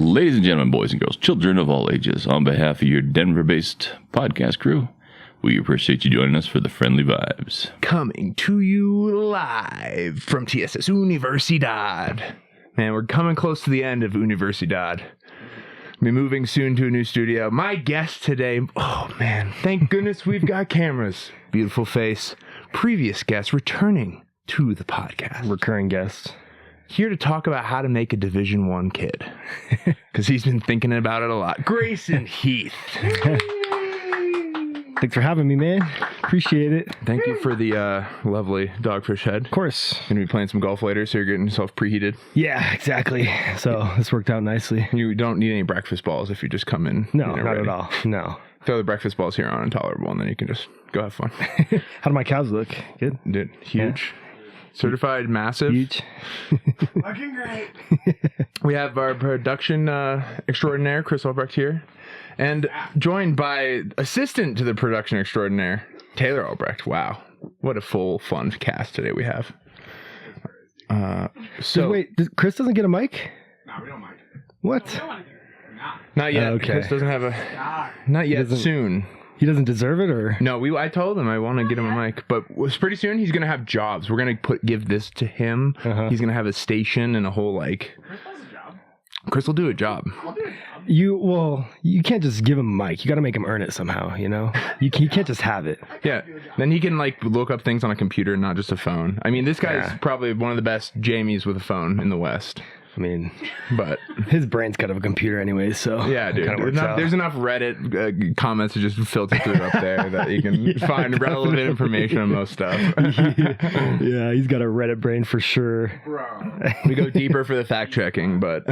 Ladies and gentlemen, boys and girls, children of all ages, on behalf of your Denver-based podcast crew, we appreciate you joining us for the Friendly Vibes. Coming to you live from TSS Universidad. Man, we're coming close to the end of Universidad. We'll be moving soon to a new studio. My guest today, oh man, thank goodness we've got cameras. Beautiful face. Previous guest returning to the podcast. Recurring guest. Here to talk about how to make a Division I kid. Because he's been thinking about it a lot. Grayson Heath. Thanks for having me, man. Appreciate it. Thank you for the lovely dogfish head. Of course. Going to be playing some golf later, so you're getting yourself preheated. Yeah, exactly. So this worked out nicely. You don't need any breakfast balls if you just come in. No, not at all. No. Throw the breakfast balls here on intolerable, and then you can just go have fun. How do my cows look? Good? Dude, huge. Yeah. Certified massive. Huge. Looking great. We have our production extraordinaire, Chris Albrecht here. And joined by assistant to the production extraordinaire, Taylor Albrecht. Wow. What a full, fun cast today we have. Wait, Chris doesn't get a mic? No, we don't mind. What? We don't want to. Not yet. Okay. Chris doesn't have a... Not yet. Soon. He doesn't deserve it, or? No, I told him I want to get him a mic, but pretty soon he's going to have jobs. We're going to give this to him. He's going to have a station and a whole, like... Chris does a job. Chris will do a job. I'll do a job. You can't just give him a mic. You got to make him earn it somehow, you know? You can't just have it. Yeah. Then he can, like, look up things on a computer, not just a phone. I mean, this guy's probably one of the best Jamies with a phone in the West. I mean, but his brain's kind of a computer anyway, so yeah, dude. There's enough Reddit comments to just filter through up there that you can find relevant information on most stuff. Yeah, he's got a Reddit brain for sure. Bro. We go deeper for the fact checking, but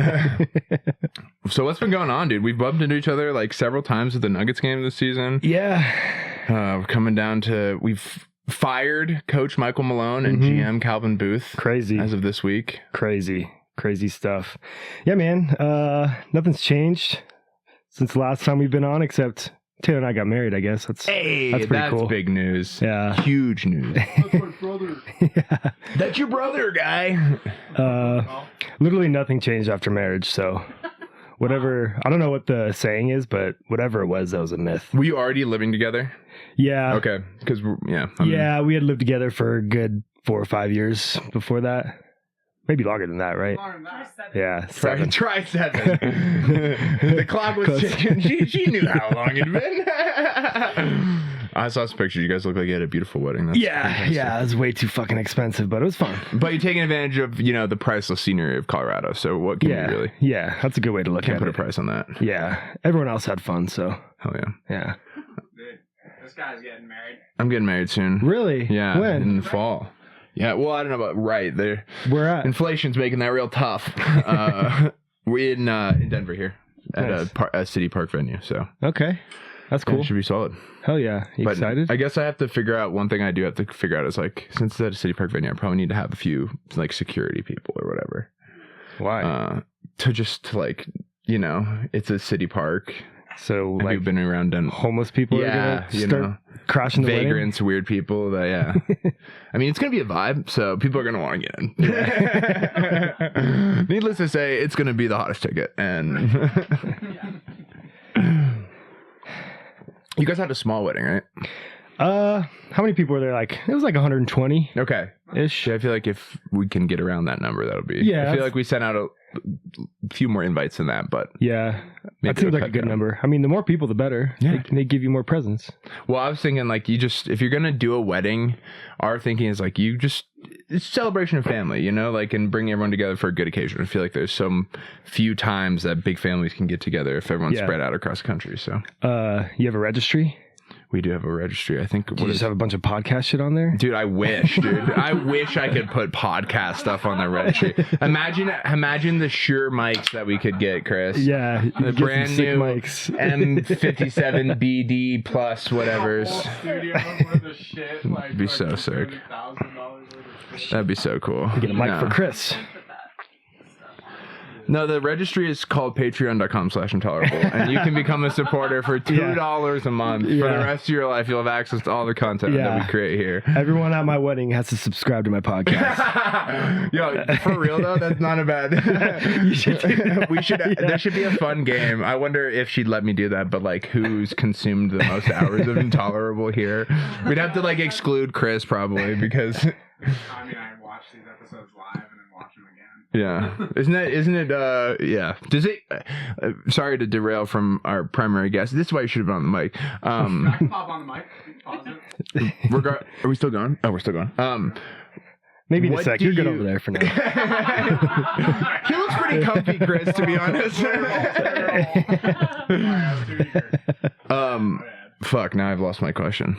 so what's been going on, dude? We've bumped into each other like several times at the Nuggets game this season. Yeah, we're coming down to we've fired Coach Michael Malone and GM Calvin Booth. Crazy as of this week. Crazy stuff. Yeah, man. Nothing's changed since the last time we've been on, except Taylor and I got married, I guess. That's pretty cool. Big news. Yeah. Huge news. That's my brother. Yeah. That's your brother, guy. Literally nothing changed after marriage, so whatever. I don't know what the saying is, but whatever it was, that was a myth. Were you already living together? Yeah. Okay. Because, we had lived together for a good 4 or 5 years before that. Maybe longer than that, right? Longer than that. Yeah, 7. Try 7. The clock was ticking. She knew how long it'd been. I saw some pictures. You guys look like you had a beautiful wedding. That's fantastic. It was way too fucking expensive, but it was fun. But you're taking advantage of, the priceless scenery of Colorado. So what can you really? Yeah, that's a good way to look at it. Can't put a price on that. Yeah, everyone else had fun, so. Hell yeah. Yeah. Dude, this guy's getting married. I'm getting married soon. Really? Yeah. When? In the fall. Yeah, well, I don't know about there. Where at? Inflation's making that real tough. We're in Denver here at a city park venue. So okay, that's cool. Yeah, it should be solid. Hell yeah! You excited? I guess I have to figure out one thing. I do have to figure out is like since it's at a city park venue, I probably need to have a few like security people or whatever. Why? It's a city park. So like you've been around Denver. Homeless people are gonna start crashing the vagrants, weird people. I mean, it's gonna be a vibe, so people are gonna want to get in. Needless to say, it's gonna be the hottest ticket. And you guys had a small wedding, right? How many people were there? Like it was like 120. Okay. Ish. I feel like if we can get around that number, that'll be. Yeah. I feel like we sent out a few more invites than that, but yeah, that seems like a good number. I mean, the more people, the better. Yeah, they give you more presents. Well, I was thinking like if you're gonna do a wedding, our thinking is like it's a celebration of family, and bring everyone together for a good occasion. I feel like there's some few times that big families can get together if everyone's spread out across the country. So, you have a registry? We do have a registry. I think. Do you just have a bunch of podcast shit on there? Dude, I wish, dude. I wish I could put podcast stuff on the registry. Imagine the Shure mics that we could get, Chris. Yeah. The brand new mics. M57BD plus whatevers. It'd be so sick. That'd be so cool. Get a mic for Chris. No, the registry is called patreon.com/intolerable, and you can become a supporter for $2 a month. For the rest of your life, you'll have access to all the content that we create here. Everyone at my wedding has to subscribe to my podcast. Yo, for real though, that's not a bad. There should be a fun game. I wonder if she'd let me do that, but like, who's consumed the most hours of Intolerable here? We'd have to like exclude Chris probably because. I mean, I watch these episodes live and then watch them again. Yeah. Isn't it, yeah. Does it, sorry to derail from our primary guest. This is why you should have been on the mic. I can pop on the mic. Pause it. Are we still going? Oh, we're still going. Maybe in a sec. You're good over there for now. He looks pretty comfy, Chris, to be honest. Fuck, now I've lost my question.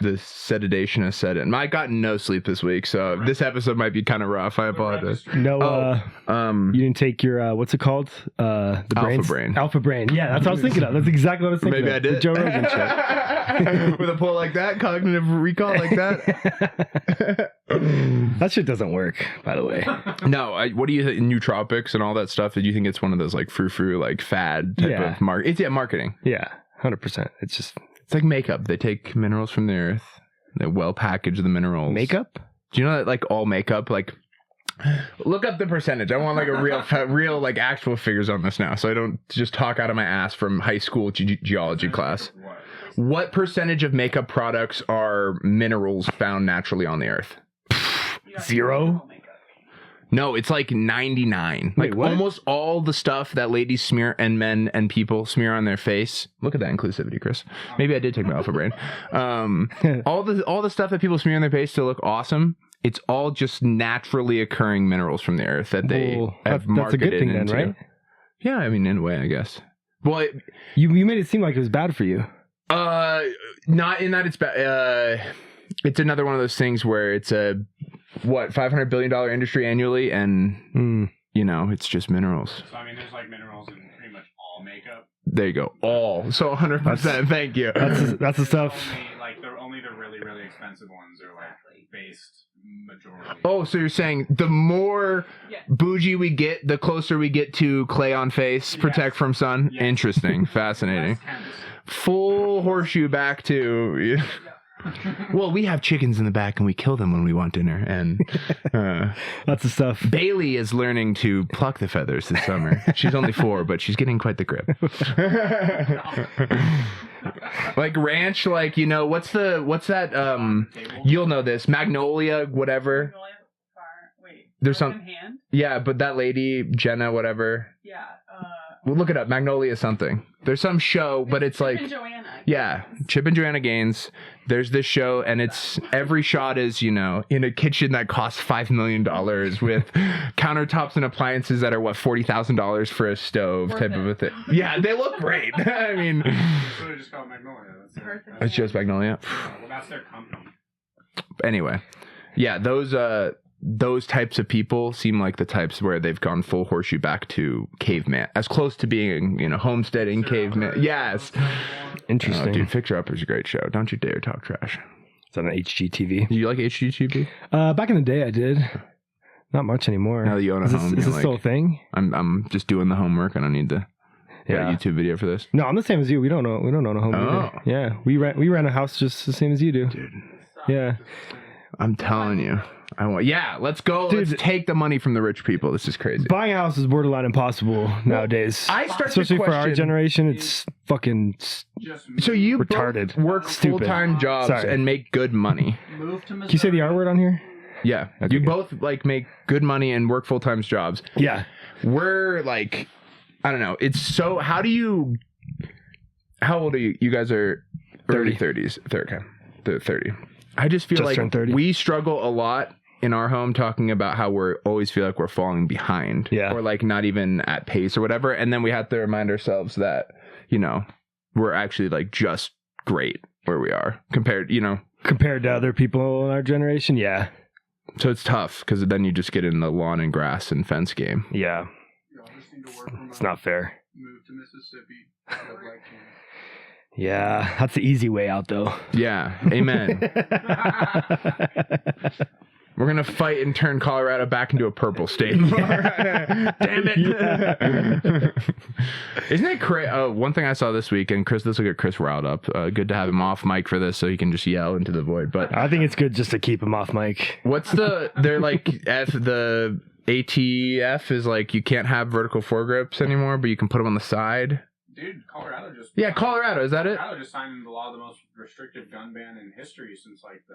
The sedation has set in. I got no sleep this week, so this episode might be kind of rough. I apologize. No, you didn't take your what's it called? The Brain. Alpha Brain. Yeah, that's what I was thinking of. That's exactly what I was thinking. Maybe of. I did. The Joe Rogan shit. With a pull like that, cognitive recall like that. That shit doesn't work, by the way. No, what do you think? Nootropics and all that stuff? Did you think it's one of those like frou-frou like fad type of marketing? Yeah, 100%. It's like makeup. They take minerals from the earth. They well package the minerals. Makeup? Do you know that like all makeup, like look up the percentage. I want like a real like actual figures on this now, so I don't just talk out of my ass from high school geology class. What percentage of makeup products are minerals found naturally on the earth? 0? No, it's like 99. Wait, like what? Almost all the stuff that ladies smear and men and people smear on their face. Look at that inclusivity, Chris. Maybe I did take my Alpha Brain. All the stuff that people smear on their face to look awesome. It's all just naturally occurring minerals from the earth that they have marketed. That's a good thing then, right? Yeah, I mean, in a way, I guess. Well, you made it seem like it was bad for you. Not in that it's bad. It's another one of those things where it's a $500 billion industry annually, and you know, it's just minerals. So I mean, there's like minerals in pretty much all makeup. There you go, all. So 100%. Thank you. That's the stuff. Only the really really expensive ones are like based majority. Oh, so you're saying the more bougie we get, the closer we get to clay on face, protect from sun? Yes. Interesting. Fascinating. Full horseshoe back to... Well, we have chickens in the back and we kill them when we want dinner. And that's the stuff. Bailey is learning to pluck the feathers this summer. She's only 4, but she's getting quite the grip. Like ranch, like, you know, what's that? You'll know this. Magnolia, whatever. Magnolia Wait. There's some. Hand? Yeah, but that lady, Jenna, whatever. Yeah. We'll look it up. Magnolia something. There's some show, but it's Chip like... and Joanna. Yeah, Chip and Joanna Gaines. There's this show, and it's... Every shot is, you know, in a kitchen that costs $5 million with countertops and appliances that are, $40,000 for a stove type of a thing. Yeah, they look great. I mean... So they just call it Magnolia. It's just Magnolia. Well, that's their company. Anyway. Yeah, those types of people seem like the types where they've gone full horseshoe back to caveman, as close to being, you know, homesteading caveman. Yes. Interesting. Dude, Fixer Upper is a great show. Don't you dare talk trash. It's on HGTV. Do you like HGTV? Back in the day, I did. Not much anymore. Now that you own a home, is this still a thing? I'm just doing the homework. I don't need to get a YouTube video for this. No, I'm the same as you. We don't own a home. Either. Yeah, we rent a house just the same as you do. Dude. Yeah. I'm telling you. Let's go. Dude, let's take the money from the rich people. This is crazy. Buying a house is borderline impossible nowadays. Especially for our generation, it's fucking so you retarded. Both work full-time jobs and make good money. Can you say the R word on here? Yeah. Okay, you both like make good money and work full-time jobs. Yeah. We're like, I don't know. It's so, how old are you? You guys are early 30s. 30. I just feel like we struggle a lot in our home talking about how we always feel like we're falling behind or like not even at pace or whatever. And then we have to remind ourselves that, you know, we're actually like just great where we are compared to other people in our generation. Yeah. So it's tough because then you just get in the lawn and grass and fence game. Yeah. It's not fair. Move to Mississippi. Yeah, that's the easy way out, though. Yeah, amen. We're going to fight and turn Colorado back into a purple state. Damn it. Isn't it crazy? One thing I saw this week, and Chris, this will get Chris riled up. Good to have him off mic for this so he can just yell into the void. But I think it's good just to keep him off mic. They're like, the ATF is like, you can't have vertical foregrips anymore, but you can put them on the side. Dude, Colorado just... Yeah, Colorado, is that it? Colorado just signed the law of the most restrictive gun ban in history since, like, the,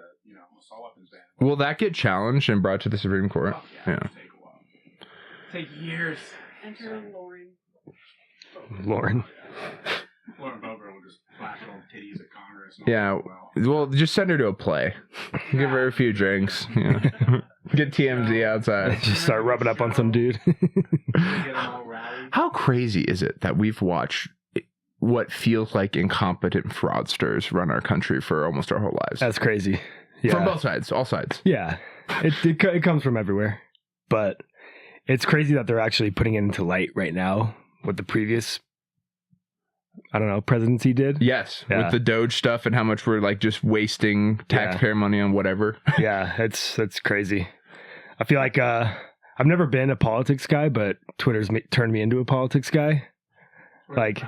assault weapons ban. Will that get challenged and brought to the Supreme Court? Oh, yeah. It'll take a while. Take years. Enter Lauren. Lauren. Lauren Boebert will just flash old titties at Congress. And Yeah, well, just send her to a play. Give her a few drinks. Yeah. Get TMZ outside. Just start rubbing up on some dude. Get them all rallied. How crazy is it that we've watched what feels like incompetent fraudsters run our country for almost our whole lives? That's crazy. Yeah. From both sides, all sides. Yeah. It comes from everywhere. But it's crazy that they're actually putting it into light right now what the previous, I don't know, presidency did. Yes, Yeah. with the Doge stuff and how much we're like just wasting taxpayer money on whatever. Yeah, that's crazy. I feel like I've never been a politics guy, but Twitter's turned me into a politics guy. Like,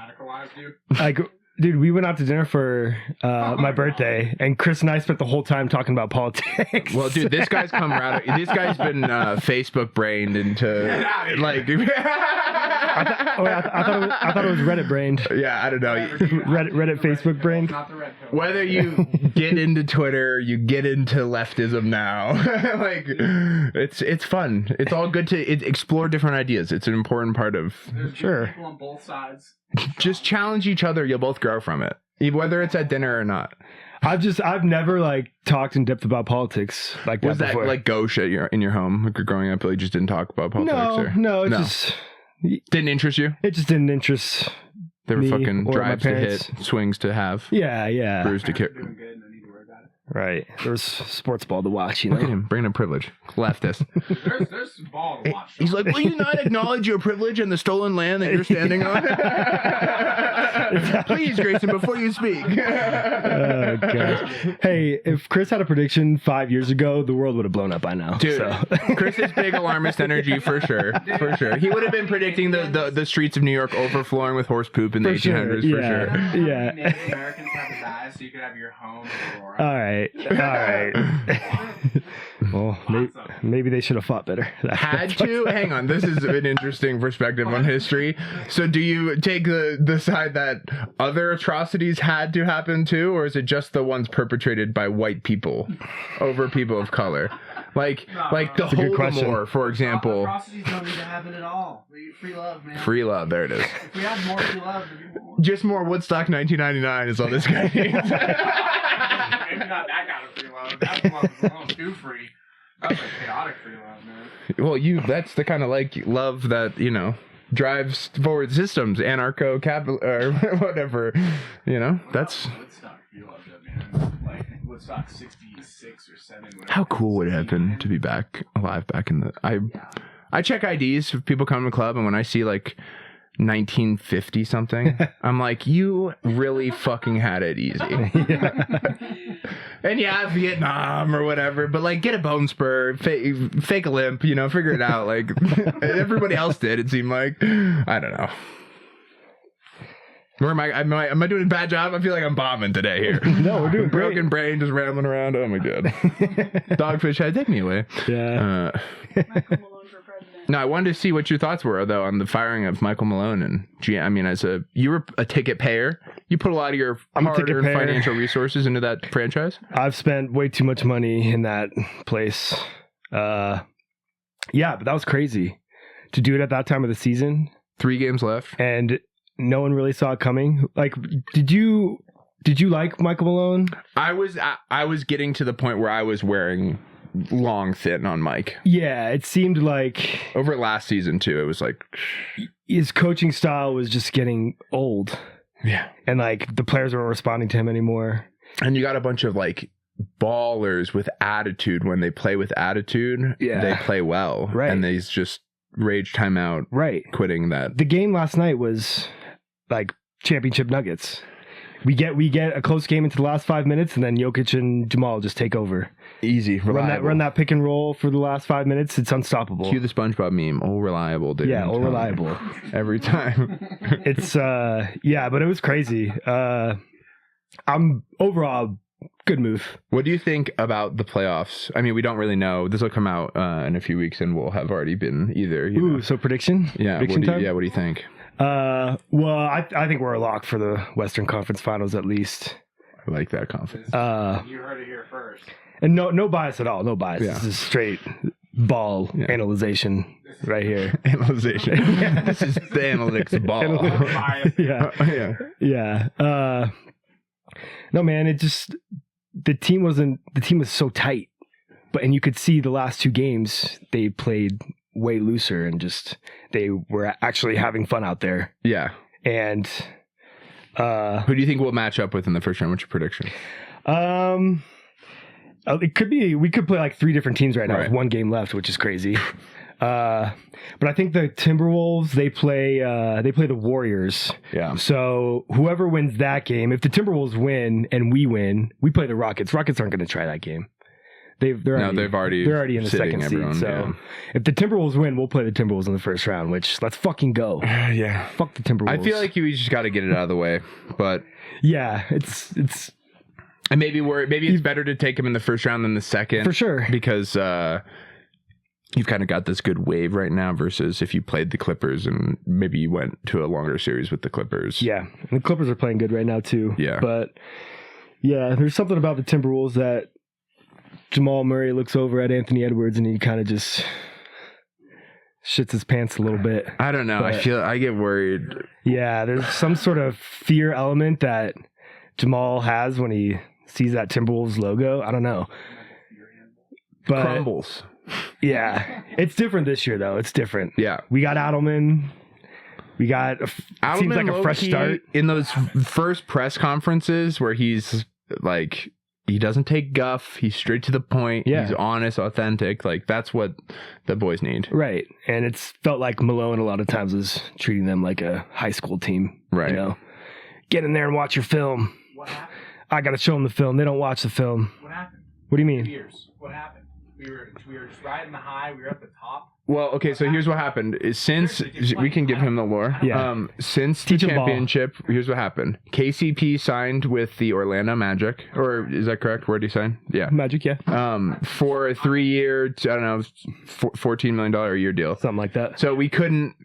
dude, we went out to dinner for my birthday, and Chris and I spent the whole time talking about politics. Well, dude, this guy's come around. This guy's been Facebook brained into like. I thought it was Reddit brained. Yeah, I don't know. Reddit Facebook brained. Not the red pill. Whether you get into Twitter, you get into leftism now. Like, it's fun. It's all good to explore different ideas. It's an important part of. There's Sure. people on both sides. Just challenge each other. You'll both grow from it, whether it's at dinner or not. I've never like talked in depth about politics like that. Was that before. like gauche in your home? Like, growing up, you just didn't talk about politics? No, No. just Didn't interest you? it just didn't interest. They were Me fucking or my drives to parents. hit, swings to have, Yeah, bruise to Parents kick. are doing good, no need to worry about it. right. There was sports ball to watch, you Look at know. him, bringing a privilege. Leftist. There's ball to watch. He's like, will you not acknowledge your privilege and the stolen land that you're standing on? Please, Grayson, before you speak. Oh gosh. Hey, if Chris had a prediction 5 years ago, the world would have blown up by now. Dude, So. Chris's big alarmist energy for sure. For sure. He would have been predicting the streets of New York overflowing with horse poop in the 1800s for sure. Yeah. Native Americans have to die so you could have your home in Aurora. All right. Well, maybe they should have fought better. Had to? Hang on. This is an interesting perspective on history. So do you take the side that other atrocities had to happen too, or is it just the ones perpetrated by white people over people of color? Like the a good question. Holodomor, for example. Atrocities don't need to happen at all. Free love, man. Free love, there it is. If we had more free love, there'd be more. Just more Woodstock 1999 is all this guy needs. Maybe not that kind of free love. That's love is a little too free. That's like chaotic free love, man. Well, that's the kind of like love that, drives forward systems, anarcho-capital or whatever, that's Woodstock free love, man. Like Woodstock 66 or 7. Whatever. how cool would it have been to be back alive back in the I check IDs if people come to the club, and when I see like 1950 something, I'm like, you really fucking had it easy. And yeah, Vietnam or whatever, but like, get a bone spur, fake a limp, figure it out. Like everybody else did, it seemed like. I don't know. Or am I doing a bad job? I feel like I'm bombing today here. No, we're doing great. Broken brain, just rambling around. Oh my god. Dogfish head, take me away. Yeah. Michael Malone for president. No, I wanted to see what your thoughts were though on the firing of Michael Malone and I mean, you were a ticket payer. You put a lot of your I'm a ticket hard-earned payer. financial resources into that franchise. I've spent way too much money in that place. Yeah, but that was crazy to do it at that time of the season, 3 games left. and no one really saw it coming. Like, did you like Michael Malone? I was getting to the point where I was wearing long thin on Mike. Yeah, it seemed like Over last season too, it was like, his coaching style was just getting old, yeah. and like the players weren't responding to him anymore. And you got a bunch of like ballers with attitude. When they play with attitude, Yeah. they play well. Right. And they just rage timeout, Right. quitting that. The game last night was like championship Nuggets. We get a close game into the last 5 minutes, and then Jokic and Jamal just take over. Easy, reliable. Run that pick and roll for the last 5 minutes. It's unstoppable. Cue the SpongeBob meme. Oh, reliable, dude. Yeah, reliable. Every time. It's but it was crazy. I'm overall good move. What do you think about the playoffs? I mean, we don't really know. This will come out in a few weeks, and we'll have already been either. So prediction? Yeah. Prediction time? What do you think? Well, I think we're a lock for the Western Conference Finals at least. I like that confidence. You heard it here first. And no bias at all. No bias. Yeah. This is straight ball analyzation right here. Analyzation. This is the analytics ball. Yeah. No, man. It just the team was so tight, and you could see the last 2 games they played way looser and just they were actually having fun out there. Yeah. And who do you think we'll match up with in the first round? What's your prediction? It could be we could play like 3 different teams right now with 1 game left, which is crazy. But I think the Timberwolves they play the Warriors. Yeah. So whoever wins that game, if the Timberwolves win and we win, we play the Rockets. Rockets aren't going to try that game. They're already in the second seed. So if the Timberwolves win, we'll play the Timberwolves in the first round. Which let's fucking go. Yeah. Fuck the Timberwolves. I feel like we just got to get it out of the way. But yeah, it's. And maybe it's better to take him in the first round than the second for sure because you've kind of got this good wave right now versus if you played the Clippers and maybe you went to a longer series with the Clippers. Yeah, and the Clippers are playing good right now too. Yeah, but yeah, there's something about the Timberwolves that Jamal Murray looks over at Anthony Edwards and he kind of just shits his pants a little bit. I don't know. I get worried. Yeah, there's some sort of fear element that Jamal has when he sees that Timberwolves logo. I don't know. But crumbles. Yeah. It's different this year, though. It's different. Yeah. We got Adelman. We got... Adelman seems like a fresh start. In those first press conferences where he's like... He doesn't take guff. He's straight to the point. Yeah. He's honest, authentic. Like, that's what the boys need. Right. And it's felt like Malone a lot of times was treating them like a high school team. Right. You know? Get in there and watch your film. What happened? I got to show them the film. They don't watch the film. What happened? What do you mean? Years. What happened? We were just riding the high. We were at the top. Well, okay, so here's what happened. Since we can give him the lore. Yeah. Since the championship, here's what happened. KCP signed with the Orlando Magic, or is that correct? Where did he sign? Yeah. Magic, yeah. For a 3-year, I don't know, $14 million a year deal. Something like that. So we couldn't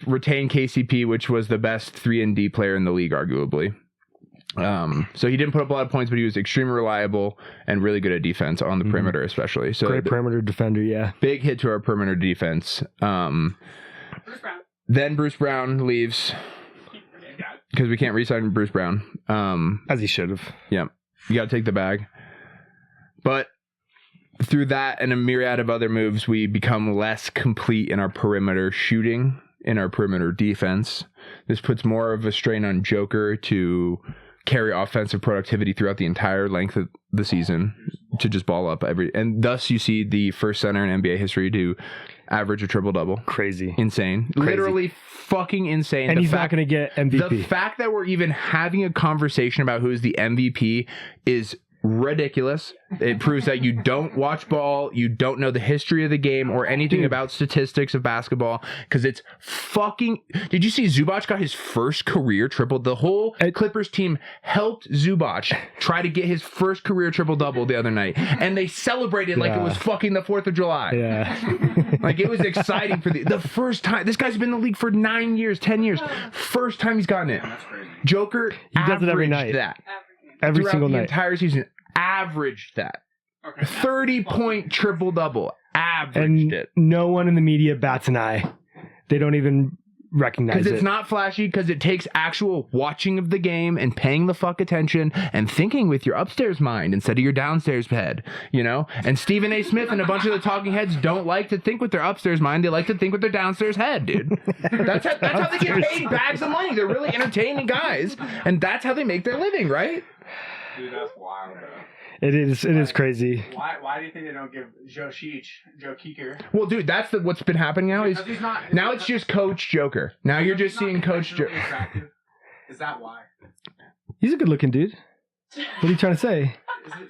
retain KCP, which was the best 3-and-D player in the league, arguably. So he didn't put up a lot of points, but he was extremely reliable and really good at defense on the perimeter, especially. So great perimeter defender, yeah. Big hit to our perimeter defense. Then Bruce Brown leaves because we can't re-sign Bruce Brown. As he should have. Yeah, you got to take the bag. But through that and a myriad of other moves, we become less complete in our perimeter shooting, in our perimeter defense. This puts more of a strain on Joker to carry offensive productivity throughout the entire length of the season to just ball up and thus you see the first center in NBA history to average a triple-double. Crazy. Insane. Crazy. Literally fucking insane. And he's not going to get MVP. The fact that we're even having a conversation about who is the MVP is ridiculous. It proves that you don't watch ball, you don't know the history of the game or anything about statistics of basketball, because it's fucking... Did you see Zubac got his first career triple? The whole Clippers team helped Zubac try to get his first career triple-double the other night, and they celebrated like it was fucking the 4th of July. Yeah. Like, it was exciting for the first time. This guy's been in the league for 9 years, 10 years. First time he's gotten it. That's crazy. Joker does it every night. That. Every single the night. Entire season, averaged that. Okay. 30-point triple-double. Averaged it. No one in the media bats an eye. They don't even recognize it. Because it's not flashy, because it takes actual watching of the game and paying the fuck attention and thinking with your upstairs mind instead of your downstairs head, you know? And Stephen A. Smith and a bunch of the talking heads don't like to think with their upstairs mind. They like to think with their downstairs head, dude. That's how they get paid bags of money. They're really entertaining guys, and that's how they make their living, right? Dude, that's wild, bro. It is crazy. Why do you think they don't give Joe Keeker? Well, dude, that's what's been happening now. Now it's just Coach Joker. Now you're just seeing Coach Joker. Is that why? He's a good looking dude. What are you trying to say?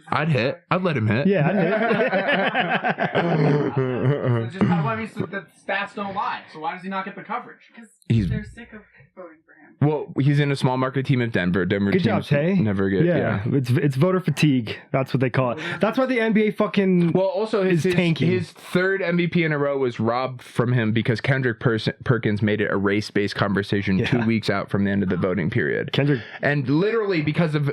I'd hit. I'd let him hit. Yeah, I It's just how the stats don't lie. So why does he not get the coverage? Because He's- they're sick of voting for him. Well, he's in a small market team of Denver. Denver Good job, teams Tay. never get. Yeah. It's voter fatigue. That's what they call it. That's why the NBA fucking. Well, also his tanking. his third MVP in a row was robbed from him because Kendrick Perkins made it a race-based conversation 2 weeks out from the end of the voting period. Kendrick. And literally because of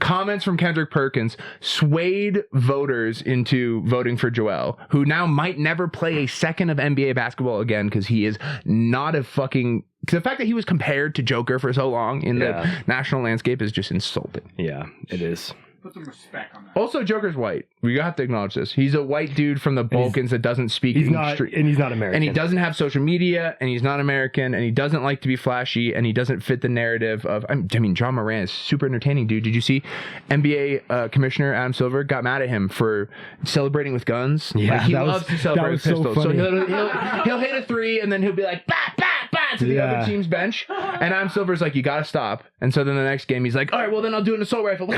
comments from Kendrick Perkins swayed voters into voting for Joel, who now might never play a second of NBA basketball again because he is not a fucking... The fact that he was compared to Joker for so long in the national landscape is just insulting. Yeah, it is. Put some respect on that. Also, Joker's white. We have to acknowledge this. He's a white dude from the Balkans that doesn't speak He's English. not, and he's not American. And he doesn't have social media, and he's not American, and he doesn't like to be flashy, and he doesn't fit the narrative of... I mean, Ja Morant is super entertaining, dude. Did you see NBA Commissioner Adam Silver got mad at him for celebrating with guns? Yeah, like, he that loves was- to celebrate that with was so pistols. So funny. he'll hit a three, and then he'll be like, bah, bah, bah, to the Yeah. other team's bench. And Adam Silver's like, you gotta stop. And so then the next game, he's like, all right, well, then I'll do an assault rifle to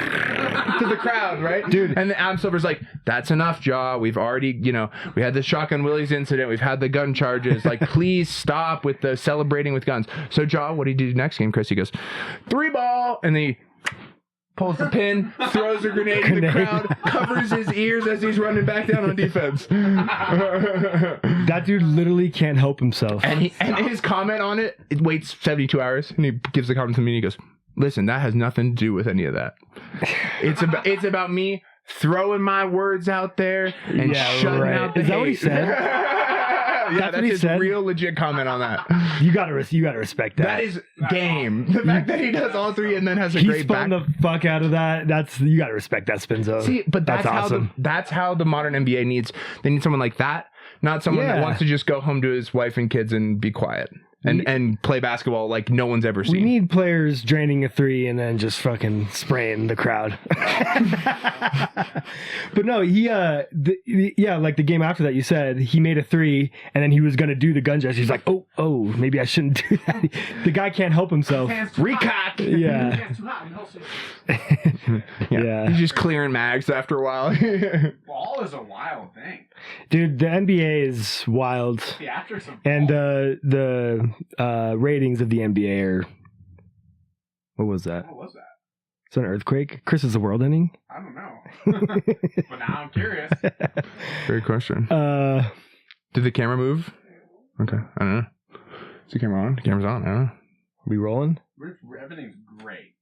the crowd, right? Dude. And then Adam Silver's like, that's enough, Ja. We've already, we had the Shotgun Willie's incident. We've had the gun charges. Like, please stop with the celebrating with guns. So Ja, what did he do next game, Chris? He goes, 3-ball. And then he pulls the pin, throws a grenade in the crowd, covers his ears as he's running back down on defense. That dude literally can't help himself. And his comment on it waits 72 hours, and he gives the comment to me, and he goes, listen, that has nothing to do with any of that. It's about me throwing my words out there and shutting out the Is that what he hate. said? Yeah, that's what he his said? real legit comment on that. You gotta respect that. That is game. The fact that he does all three and then has a He great spun back. the fuck out of that. You gotta respect that spin zone. See, but that's awesome. that's how the modern NBA needs. They need someone like that, not someone that Yeah. wants to just go home to his wife and kids and be quiet and play basketball like no one's ever We seen. need players draining a three and then just fucking spraying the crowd. But no, like the game after that, you said he made a three and then he was gonna do the gun gesture. He's like, oh, maybe I shouldn't do that. The guy can't help himself. Hands too hot. Recock. Yeah, Hands too hot in Helsinki. yeah. He's just clearing mags after a while. Ball is a wild thing. Dude, the NBA is wild, Theatrics of and ball. the ratings of the NBA are. What was that? What was that? Is that an earthquake? Chris, is the world ending? I don't know. But now I'm curious. Great question. Did the camera move? Okay, I don't know. Is the camera on? The camera's on. I don't know. We rolling? Everything's great.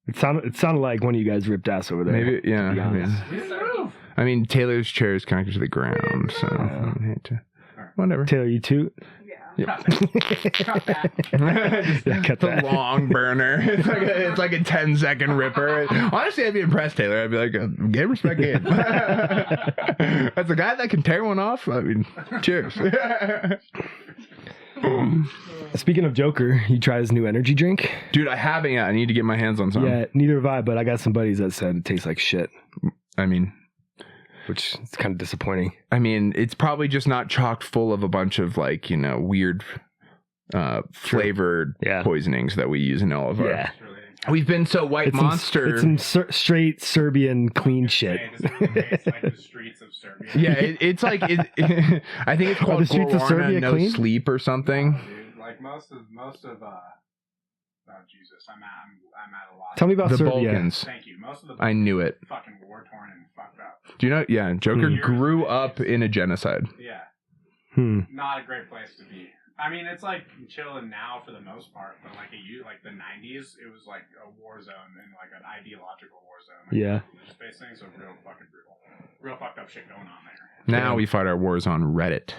It sounded like one of you guys ripped ass over there. Maybe, yeah. be honest. We didn't move. I mean, Taylor's chair is connected to the ground, so I don't hate to. Whatever. Taylor, you toot? Yeah. Cut that. Yeah, cut The that. long burner. It's like a 10-second ripper. Honestly, I'd be impressed, Taylor. I'd be like, game respect game. As a guy that can tear one off, I mean, cheers. Speaking of Joker, you tried his new energy drink? Dude, I haven't yet. I need to get my hands on some. Yeah, neither have I, but I got some buddies that said it tastes like shit, I mean, which is kind of disappointing. it's probably just not chocked full of a bunch of like, weird flavored Yeah. poisonings that we use in all of our. Yeah. We've been so white It's monster. some straight Serbian clean shit. It's like the streets of Serbia. Yeah, it's like I think it's called the streets of Guarana Serbia No clean? Sleep or something. Dude, like most of oh Jesus, I'm at a loss. Tell me about The Serbia. Balkans. Thank you. Most of the I knew it. fucking war torn and fucked up. Do you know? Yeah, Joker Hmm. grew up in a genocide. Yeah, Not a great place to be. I mean, it's like chilling now for the most part, but like the 90s, it was like a war zone and like an ideological war zone. Like, Yeah. Space things are real fucking brutal. Real fucked up shit going on there. Now we fight our wars on Reddit.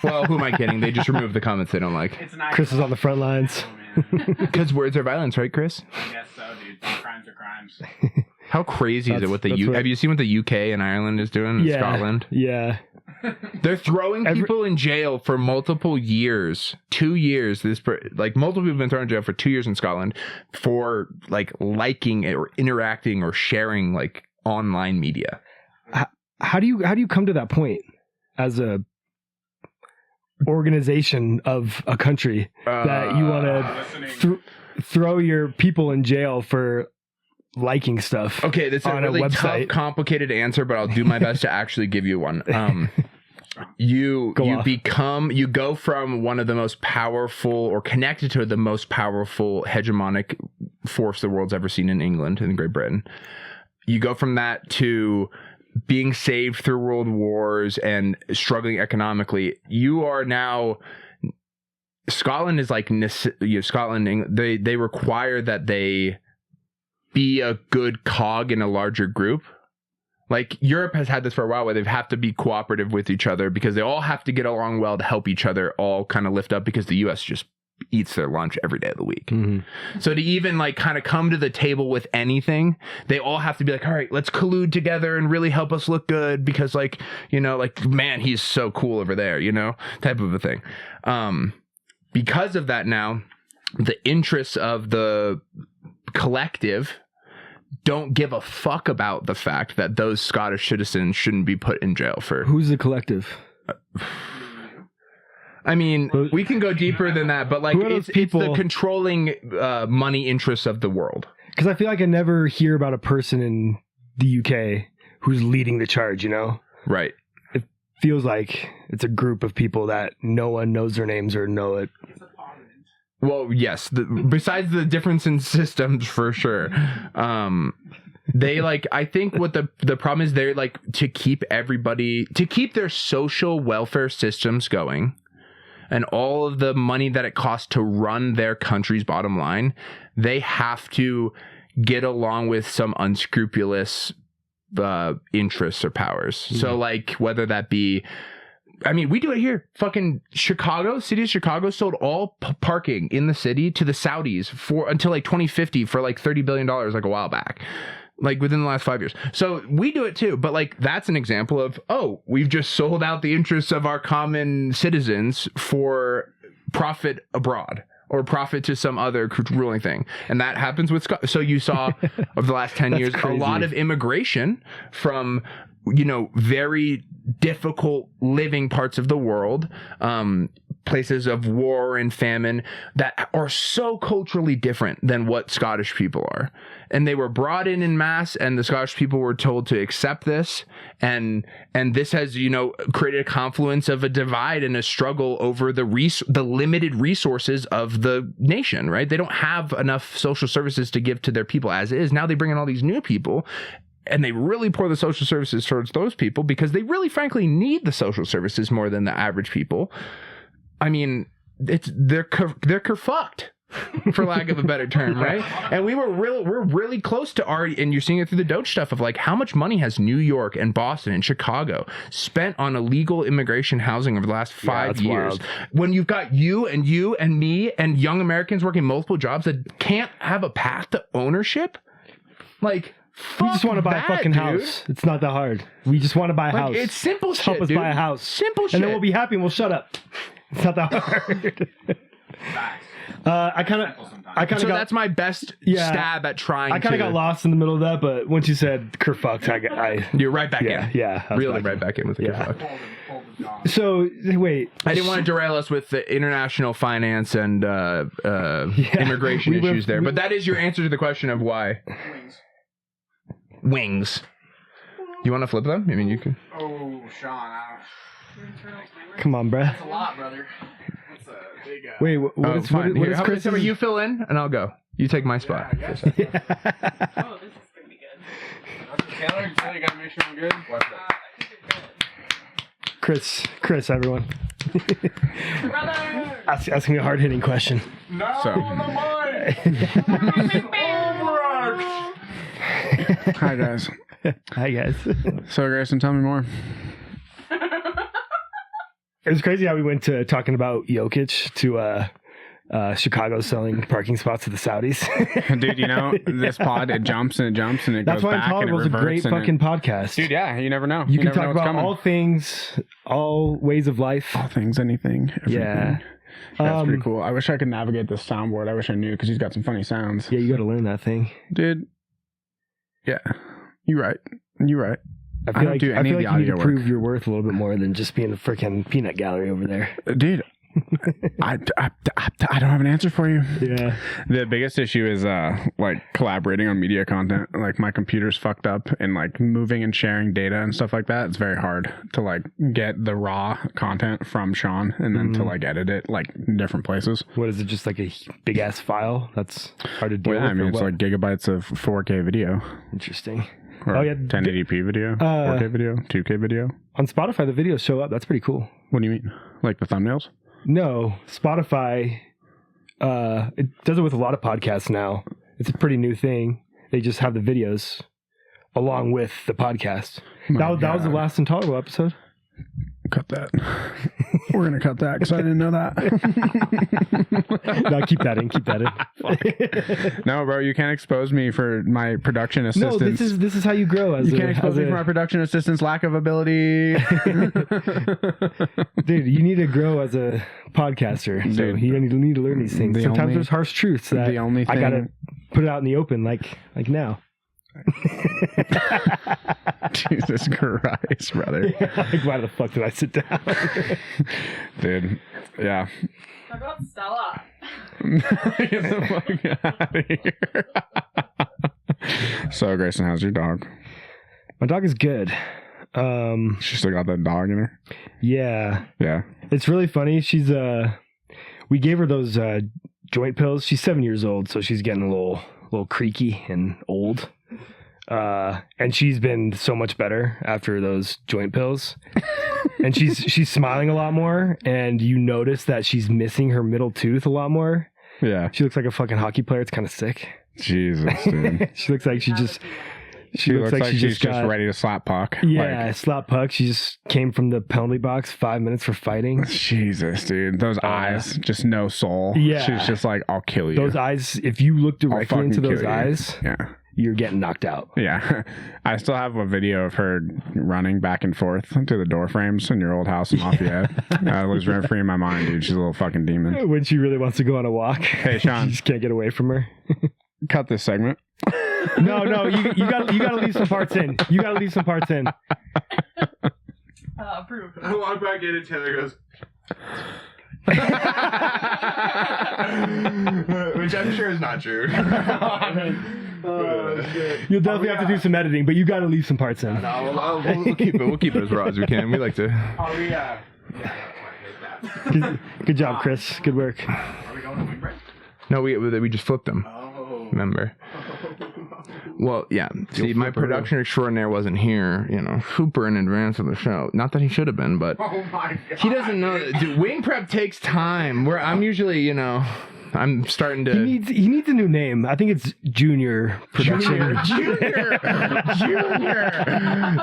Well, who am I kidding? They just remove the comments they don't like. It's nice. Chris is on the front lines. Oh, man. Because words are violence, right, Chris? I guess so, dude. Crimes are crimes. How crazy is it? What the That's what- have you seen what the UK and Ireland is doing in Yeah. Scotland? Yeah. They're throwing people in jail for multiple years. 2 years. Multiple people have been thrown in jail for 2 years in Scotland for like liking or interacting or sharing like online media. How do you come to that point as a organization of a country that you want to Listening. throw your people in jail for liking stuff. Okay, that's a on really a website. tough, complicated answer, but I'll do my best to actually give you one. You go from one of the most powerful, or connected to the most powerful hegemonic force the world's ever seen in England and Great Britain. You go from that to being saved through world wars and struggling economically. You are now... Scotland is like Scotland. They require that they be a good cog in a larger group. Like Europe has had this for a while, where they have to be cooperative with each other because they all have to get along well to help each other all kind of lift up, because the US just eats their lunch every day of the week. Mm-hmm. So to even like kind of come to the table with anything, they all have to be like, all right, let's collude together and really help us look good, because like, you know, like, man, he's so cool over there, you know, type of a thing. Because of that, now the interests of the collective don't give a fuck about the fact that those Scottish citizens shouldn't be put in jail for... Who's the collective? I mean, we can go deeper than that, but like it's the controlling money interests of the world. Because I feel like I never hear about a person in the UK who's leading the charge, you know? Right. It feels like it's a group of people that no one knows their names or know it. Well, yes. Besides the difference in systems, for sure. They like, I think what the problem is, they're like, to keep their social welfare systems going, and all of the money that it costs to run their country's bottom line, they have to get along with some unscrupulous interests or powers. So like, whether that be, I mean, we do it here. Fucking city of Chicago sold all parking in the city to the Saudis until like 2050 for like $30 billion, like a while back, like within the last 5 years. So we do it too. But like, that's an example of, we've just sold out the interests of our common citizens for profit abroad, or profit to some other ruling thing. And that happens with so you saw over the last 10 years, crazy. A lot of immigration from, you know, very difficult living parts of the world, places of war and famine that are so culturally different than what Scottish people are. And they were brought in mass, and the Scottish people were told to accept this. And this has, you know, created a confluence of a divide and a struggle over the limited resources of the nation, right? They don't have enough social services to give to their people as is. Now they bring in all these new people, and they really pour the social services towards those people because they really, frankly, need the social services more than the average people. I mean, they're kerfucked, for lack of a better term, right? And we're really close to and you're seeing it through the Doge stuff of like, how much money has New York and Boston and Chicago spent on illegal immigration housing over the last 5 years? Wild. When you've got you and me and young Americans working multiple jobs that can't have a path to ownership, like. We just want to buy a fucking house. It's not that hard. We just want to buy a house. It's simple shit, help us buy a house. Simple shit. And then we'll be happy and we'll shut up. It's not that hard. I kind of so that's my best stab at trying. I kind of got lost in the middle of that, but once you said kerfucked, you're right back in. Yeah, really right back in with the kerfucked. So wait, I didn't want to derail us with the international finance and immigration issues there, but that is your answer to the question of why. Wings. You want to flip them? I mean, you can. Oh, Sean. Come on, bruh. That's a lot, brother. That's a big. Wait, what is Chris? You fill in, and I'll go. You take my spot. Oh, this is gonna be good. Taylor, you gotta make sure I'm good. I think you're good. Chris, everyone. Brother! Asking me a hard-hitting question. No, So. Hi guys. Hi guys. So Grayson, tell me more. It was crazy how we went to talking about Jokic to Chicago selling parking spots to the Saudis. Dude, you know, this pod, it jumps and it jumps and it That's goes why back and it it was a great reverts. fucking podcast. Dude, yeah, you never know. You can never talk know what's about coming. all things, all ways of life. All things, anything, everything. Yeah. That's pretty cool. I wish I could navigate this soundboard. I wish I knew, because he's got some funny sounds. Yeah, you got to learn that thing. Dude. Yeah. You're right. I don't do any of the you need audio to work. prove your worth a little bit more than just being the freaking peanut gallery over there. Dude, I don't have an answer for you. Yeah. The biggest issue is like collaborating on media content. Like my computer's fucked up, and like moving and sharing data and stuff like that. It's very hard to like get the raw content from Sean and then to like edit it like in different places. What is it? Just like a big ass file that's hard to deal Well, with? I mean, or it's what? like gigabytes of 4K video. Interesting. Or Oh, yeah. 1080p video, 4K video, 2K video. On Spotify, the videos show up. That's pretty cool. What do you mean? Like the thumbnails? No, Spotify, it does it with a lot of podcasts now. It's a pretty new thing. They just have the videos along with the podcast. That was the last Intolerable episode. Cut that. We're going to cut that because I didn't know that. No, keep that in. Keep that in. No, bro, you can't expose me for my production assistance. No, this is how you grow. As You can't expose me for my production assistant's lack of ability. Dude, you need to grow as a podcaster. So Dude, you need to learn these things. Sometimes there's harsh truths that the only I thing- gotta put it out in the open, like now. Jesus Christ, brother. Like, why the fuck did I sit down? Dude, yeah. Talk about Stella. Get the fuck out of here. So, Grayson, how's your dog? My dog is good. She still got that dog in her? Yeah. Yeah. It's really funny. She's we gave her those joint pills. She's 7 years old, so she's getting a little creaky and old. And she's been so much better after those joint pills. And she's smiling a lot more, and you notice that she's missing her middle tooth a lot more. Yeah. She looks like a fucking hockey player. It's kind of sick. Jesus, dude. She looks like she looks like she's she just ready to slap puck. Yeah, slap puck. She just came from the penalty box 5 minutes for fighting. Jesus, dude. Those eyes, just no soul. Yeah. She's just like, I'll kill you. Those eyes, if you look I'll directly fucking into those kill you. eyes, Yeah. you're getting knocked out. Yeah. I still have a video of her running back and forth to the door frames in your old house in Lafayette. It lives rent free in my mind, dude. She's a little fucking demon. When she really wants to go on a walk. Hey, Sean. You just can't get away from her. Cut this segment. No, you gotta leave some parts in. You gotta leave some parts in. Approve. I walk back in and Taylor goes, which I'm sure is not true. You'll definitely have to do some editing, but you gotta leave some parts in. No, we'll keep it. We'll keep it as raw as we can. We like to. Are we, Good job, Chris. Good work. are we going to wing break? No, we just flipped them. Oh. Remember? Well, yeah. See, my production extraordinaire wasn't here, super in advance of the show. Not that he should have been, but Oh my god. he doesn't know. Dude, wing prep takes time. Where I'm usually, I'm starting to. He needs a new name. I think it's Junior Production. Junior.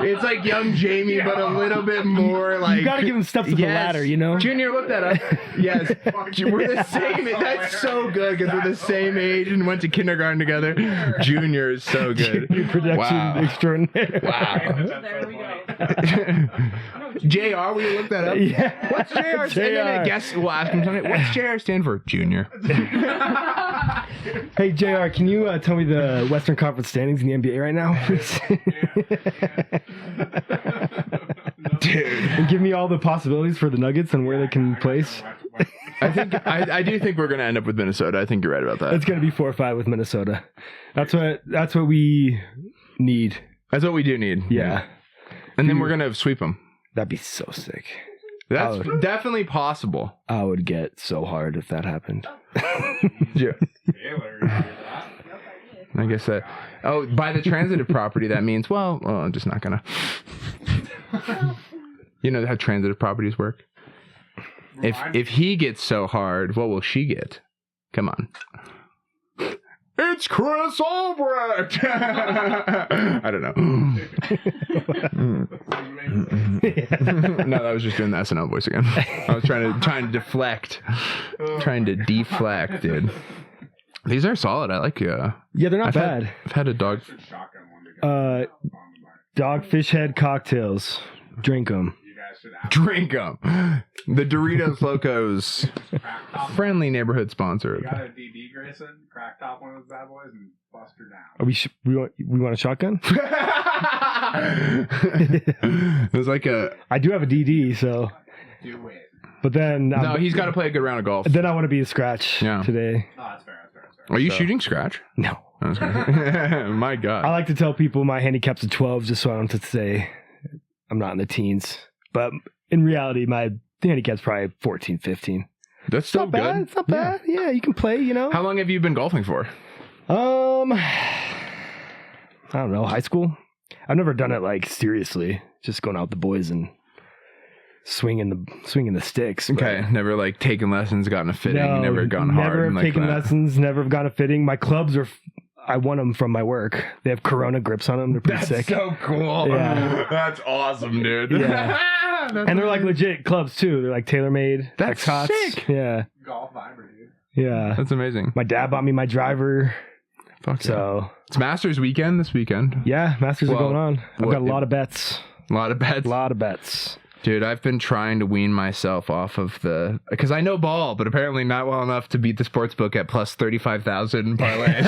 It's like young Jamie, but a little bit more like. You gotta give him steps to the ladder, Junior, look that up. Yes, we're the same. That's so good because we're the same age and went to kindergarten together. Junior is so good. Junior Production Wow. Extraordinaire. Wow. There we go. JR, will you look that up? Yeah. What's JR's? And then I guess we'll ask him something. What's JR stand for? Junior. Hey, JR, can you tell me the Western Conference standings in the NBA right now? Dude. And give me all the possibilities for the Nuggets and where they can place. I do think we're gonna end up with Minnesota. I think you're right about that. It's going to be 4-5 with Minnesota. That's what we need. That's what we do need. Yeah. And then we're gonna sweep them. That'd be so sick. That's definitely possible. I would get so hard if that happened. Yeah. Taylor, you hear that? I guess that. Oh, by the transitive property, that means I'm just not gonna. You know how transitive properties work. If he gets so hard, what will she get? Come on. It's Chris Albrecht. I don't know. No, that was just doing the SNL voice again. I was trying to deflect, dude. These are solid. I like. Yeah, they're not bad. I've had a dog. Shotgun one together. Dogfish Head cocktails. Drink them. You guys should have Drink them. The Doritos Locos crack top. friendly neighborhood sponsor. You got a DD, Grayson. Crack top one of those bad boys and bust her down. Are we want a shotgun? It was like a. I do have a DD, so Do it. But then No, he's got to play a good round of golf. Then I want to be a scratch today. Oh, that's fair. That's fair. Are you shooting scratch? No. My God. I like to tell people my handicap's a 12 just so I don't have to say I'm not in the teens. But in reality, my handicap's probably 14, 15. That's still not bad. good. It's not bad. Yeah, you can play, you know. How long have you been golfing for? I don't know, high school. I've never done it like seriously. Just going out with the boys and swinging the sticks. Okay, never like taken lessons, gotten a fitting, never gone hard. Never have like taken that. lessons. Never have gone a fitting. My clubs are. I won them from my work. They have Corona grips on them. They're pretty sick. So cool. Yeah. That's awesome, dude. Yeah. And they're like legit clubs too. They're like tailor-made. That's X-Hots. sick. Yeah. Golf viber, dude. Yeah. That's amazing. My dad bought me my driver. Fuck yeah. So It's Masters weekend this weekend. yeah, Masters are going on. I've got a what- lot of bets. A lot of bets. A lot of bets. Dude, I've been trying to wean myself off of because I know ball, but apparently not well enough to beat the sports book at plus 35,000 parlays.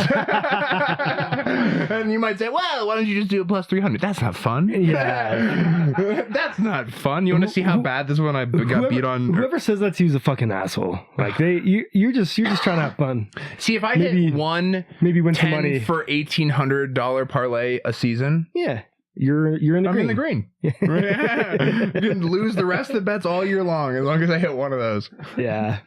And you might say, well, why don't you just do a plus 300? That's not fun. Yeah. That's not fun. You want to see how bad this one I got beat on? Whoever says that to you is a fucking asshole. Like you're just trying to have fun. See, if I maybe- hit one Maybe win some 10 money. for $1,800 parlay a season, Yeah. You're in the I'm green. in the green. You can lose the rest of the bets all year long as long as I hit one of those. Yeah.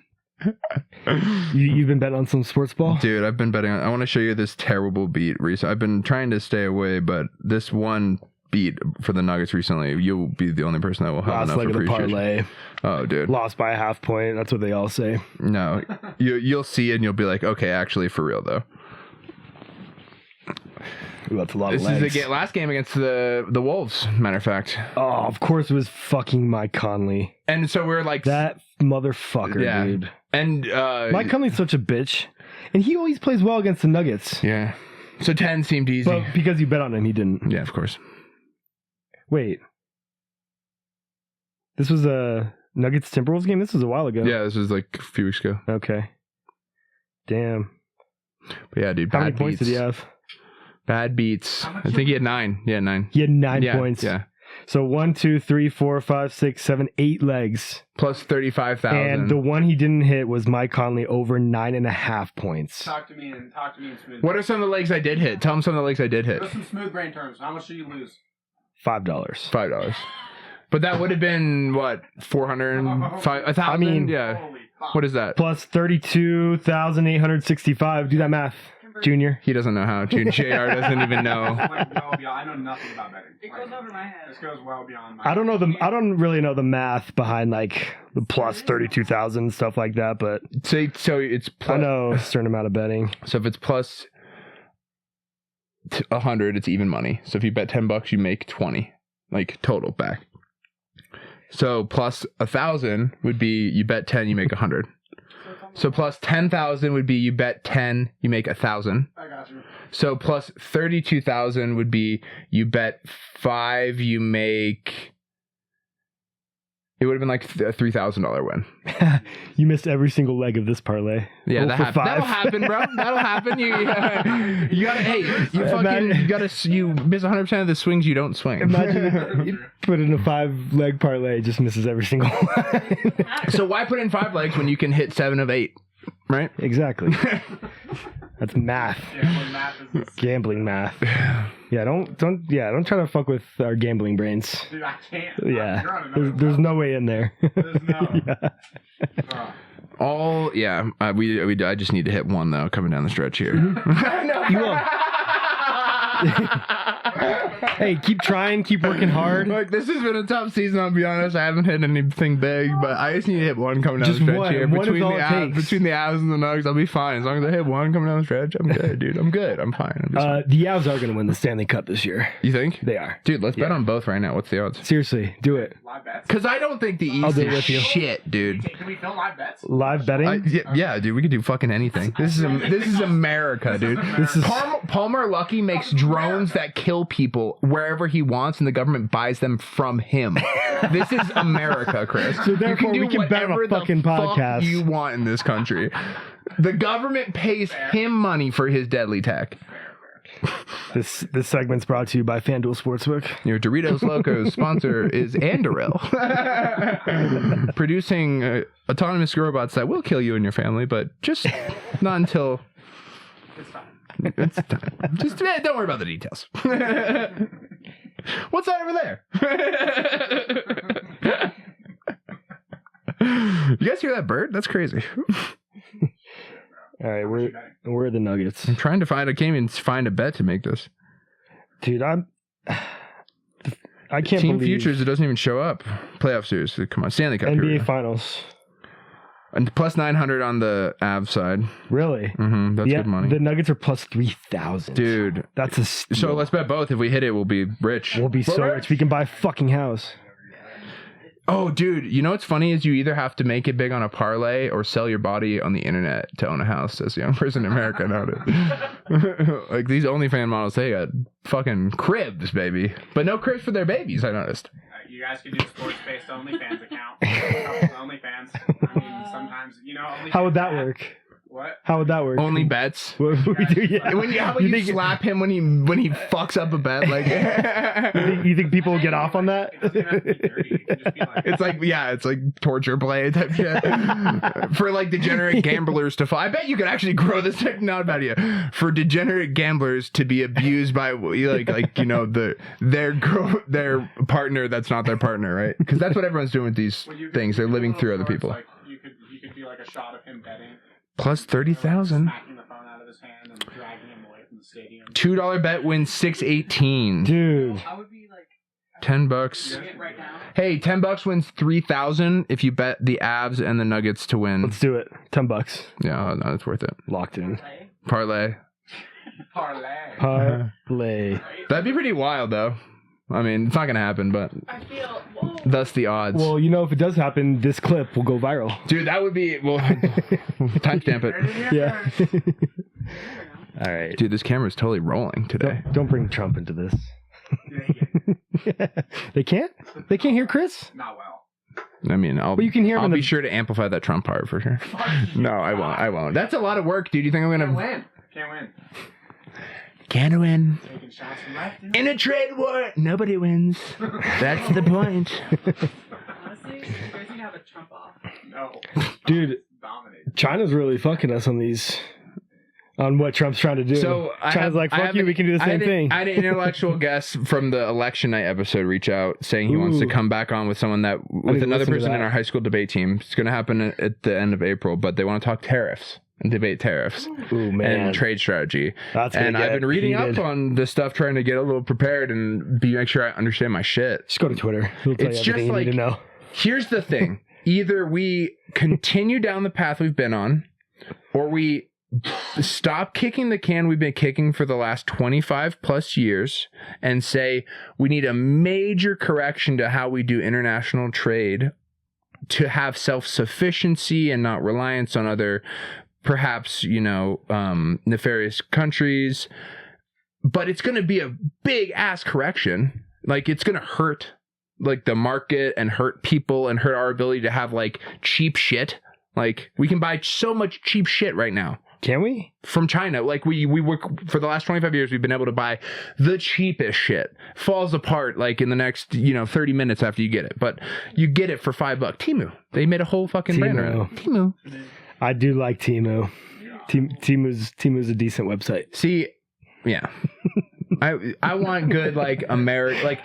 You've been betting on some sports ball? Dude, I've been betting on. I want to show you this terrible beat recently. I've been trying to stay away, but this one beat for the Nuggets recently, you'll be the only person that will have Last enough leg of the appreciation. parlay. Oh, dude. Lost by a half point. That's what they all say. No, you'll see it and you'll be like, okay, actually, for real though. Ooh, that's a lot This of legs. is the last game against the Wolves, matter of fact. Oh, of course it was fucking Mike Conley. And so we're like That motherfucker, Yeah. dude. and Mike Conley's such a bitch. And he always plays well against the Nuggets. yeah. So 10 seemed easy. But because you bet on him, he didn't. Yeah, of course. Wait. This was a Nuggets Timberwolves game? This was a while ago. Yeah, this was like a few weeks ago. Okay. Damn. But yeah, dude, How bad many points beats. did he have? Bad beats. I think he had 9. Yeah, 9. He had 9 Yeah, points. yeah. So 1, 2, 3, 4, 5, 6, 7, 8 legs. Plus 35,000. And the one he didn't hit was Mike Conley over 9.5 points. Talk to me in smooth. What are some of the legs I did hit? Tell them some of the legs I did hit. Give us some smooth brain terms. How much do you lose? $5. $5. But that would have been what? 405 1,000? I mean- yeah. Holy fuck. What is that? Plus 32,865. Do that math, Junior. He doesn't know how. JR doesn't even know. Like, well beyond, I know nothing about betting. It goes over my head. This goes well beyond my I don't really know the math behind like the plus 32,000 stuff like that, but So it's I plus. know a certain amount of betting. So if it's plus 100, it's even money. So if you bet $10, you make 20, like total back. So plus 1,000 would be you bet 10, you make 100. So plus 10,000 would be you bet 10, you make 1,000. I got you. So plus 32,000 would be you bet 5, you make. It would have been like a $3,000 win. You missed every single leg of this parlay. Yeah, 0 for 5. that'll happen, bro. That'll happen. You miss 100% of the swings you don't swing. Imagine you put in a 5-leg parlay, just misses every single one. So why put in 5 legs when you can hit 7 of 8, right? Exactly. That's math. Yeah, what math is this? Gambling math. Yeah, don't try to fuck with our gambling brains. Dude, I can't. Yeah. You're on another There's no way in there. There's no. Yeah. I just need to hit 1 though coming down the stretch here. You will. Hey, keep trying, keep working hard. Look, this has been a tough season, I'll be honest. I haven't hit anything big, but I just need to hit 1 coming down Just the stretch one. here. One is Between all it takes. between the Avs and the Nugs, I'll be fine. As long as I hit 1 coming down the stretch, I'm good, dude. I'm good. I'm fine. The Avs are going to win the Stanley Cup this year. You think? They are. Dude, let's bet on both right now. What's the odds? Seriously, do it. Live bets? Because I don't think the I'll East do it is with you. shit, dude. Can we film live bets? Live betting? Yeah, dude, we could do fucking anything. This is America, dude. This is Palmer Luckey makes drones that kill people wherever he wants, and the government buys them from him. This is America, Chris. So therefore, we can bet on a whatever the fucking fuck podcast. you want in this country. The government pays him money for his deadly tech. This segment's brought to you by FanDuel Sportsbook. Your Doritos Locos sponsor is Andoril. Producing autonomous robots that will kill you and your family, but just not until... It's time. Just don't worry about the details. What's that over there? You guys hear that bird? That's crazy. All right, where are the Nuggets? I'm trying to find. I can't even find a bet to make this. Dude, I can't Team believe futures. It doesn't even show up. Playoff series. Come on, Stanley Cup. NBA Finals. And plus 900 on the Avs side. Really? Mm-hmm. That's good money. The Nuggets are plus 3,000. Dude, that's a steal. So let's bet both. If we hit it, we'll be rich. We'll be so rich. We can buy a fucking house. Oh, dude, you know what's funny is you either have to make it big on a parlay or sell your body on the internet to own a house as a young person in America nowadays. Like these OnlyFans models, they got fucking cribs, baby. But no cribs for their babies, I noticed. You guys could do a sports-based OnlyFans account. OnlyFans. I mean, sometimes, OnlyFans. How would that work? What? How would that work? Only bets. What would we do? Yeah. How about you slap him when he fucks up a bet? Like, you think people will get off on that? It's like torture play type shit for like degenerate gamblers to. I bet you could actually grow this. Not a bad idea for degenerate gamblers to be abused by their partner that's not their partner, right? Because that's what everyone's doing with these things. They're living through other people. Like, you could do like a shot of him betting. Plus 30,000. Smacking the phone out of his hand and dragging him away from the stadium. $2 bet wins 618. Dude. I would be like $10. right now. Hey, $10 wins 3,000 if you bet the Avs and the Nuggets to win. Let's do it. $10. Yeah, no, it's worth it. Locked in. Parlay. Parlay. That'd be pretty wild, though. I mean, it's not gonna happen, but I feel. thus the odds. Well, if it does happen, this clip will go viral. Dude, that would be timestamp it. Yeah. All right, dude. This camera's totally rolling today. Don't bring Trump into this. They can't. They can't hear Chris. Not well. I mean, But you can hear him. I'll be sure to amplify that Trump part for sure. No, I won't. I won't. That's a lot of work, dude. You think I'm gonna win? Can't win. Can't win. Taking shots from left. In a trade war, nobody wins. That's the point. Honestly, you guys need to have a Trump off. No. Dude, Dominated. China's really fucking us on these. On what Trump's trying to do. So China's like, fuck you, we can do the same thing. I had an intellectual guest from the election night episode reach out saying he wants to come back on with another person in our high school debate team. It's going to happen at the end of April, but they want to talk tariffs and debate tariffs. Ooh, man. And trade strategy. And I've been reading up on this stuff, trying to get a little prepared and make sure I understand my shit. Just go to Twitter. It'll tell you everything you need to know. Here's the thing. Either we continue down the path we've been on, or we stop kicking the can we've been kicking for the last 25 plus years and say we need a major correction to how we do international trade to have self-sufficiency and not reliance on other, perhaps, nefarious countries. But it's going to be a big ass correction. Like, it's going to hurt like the market and hurt people and hurt our ability to have like cheap shit. Like, we can buy so much cheap shit right now. Can we? From China. Like, we work for the last 25 years, we've been able to buy the cheapest shit. Falls apart like in the next, 30 minutes after you get it. But you get it for $5. Temu. They made a whole fucking brand around it. Temu. I do like Temu. Temu's a decent website. See, yeah. I want good, like, American, like,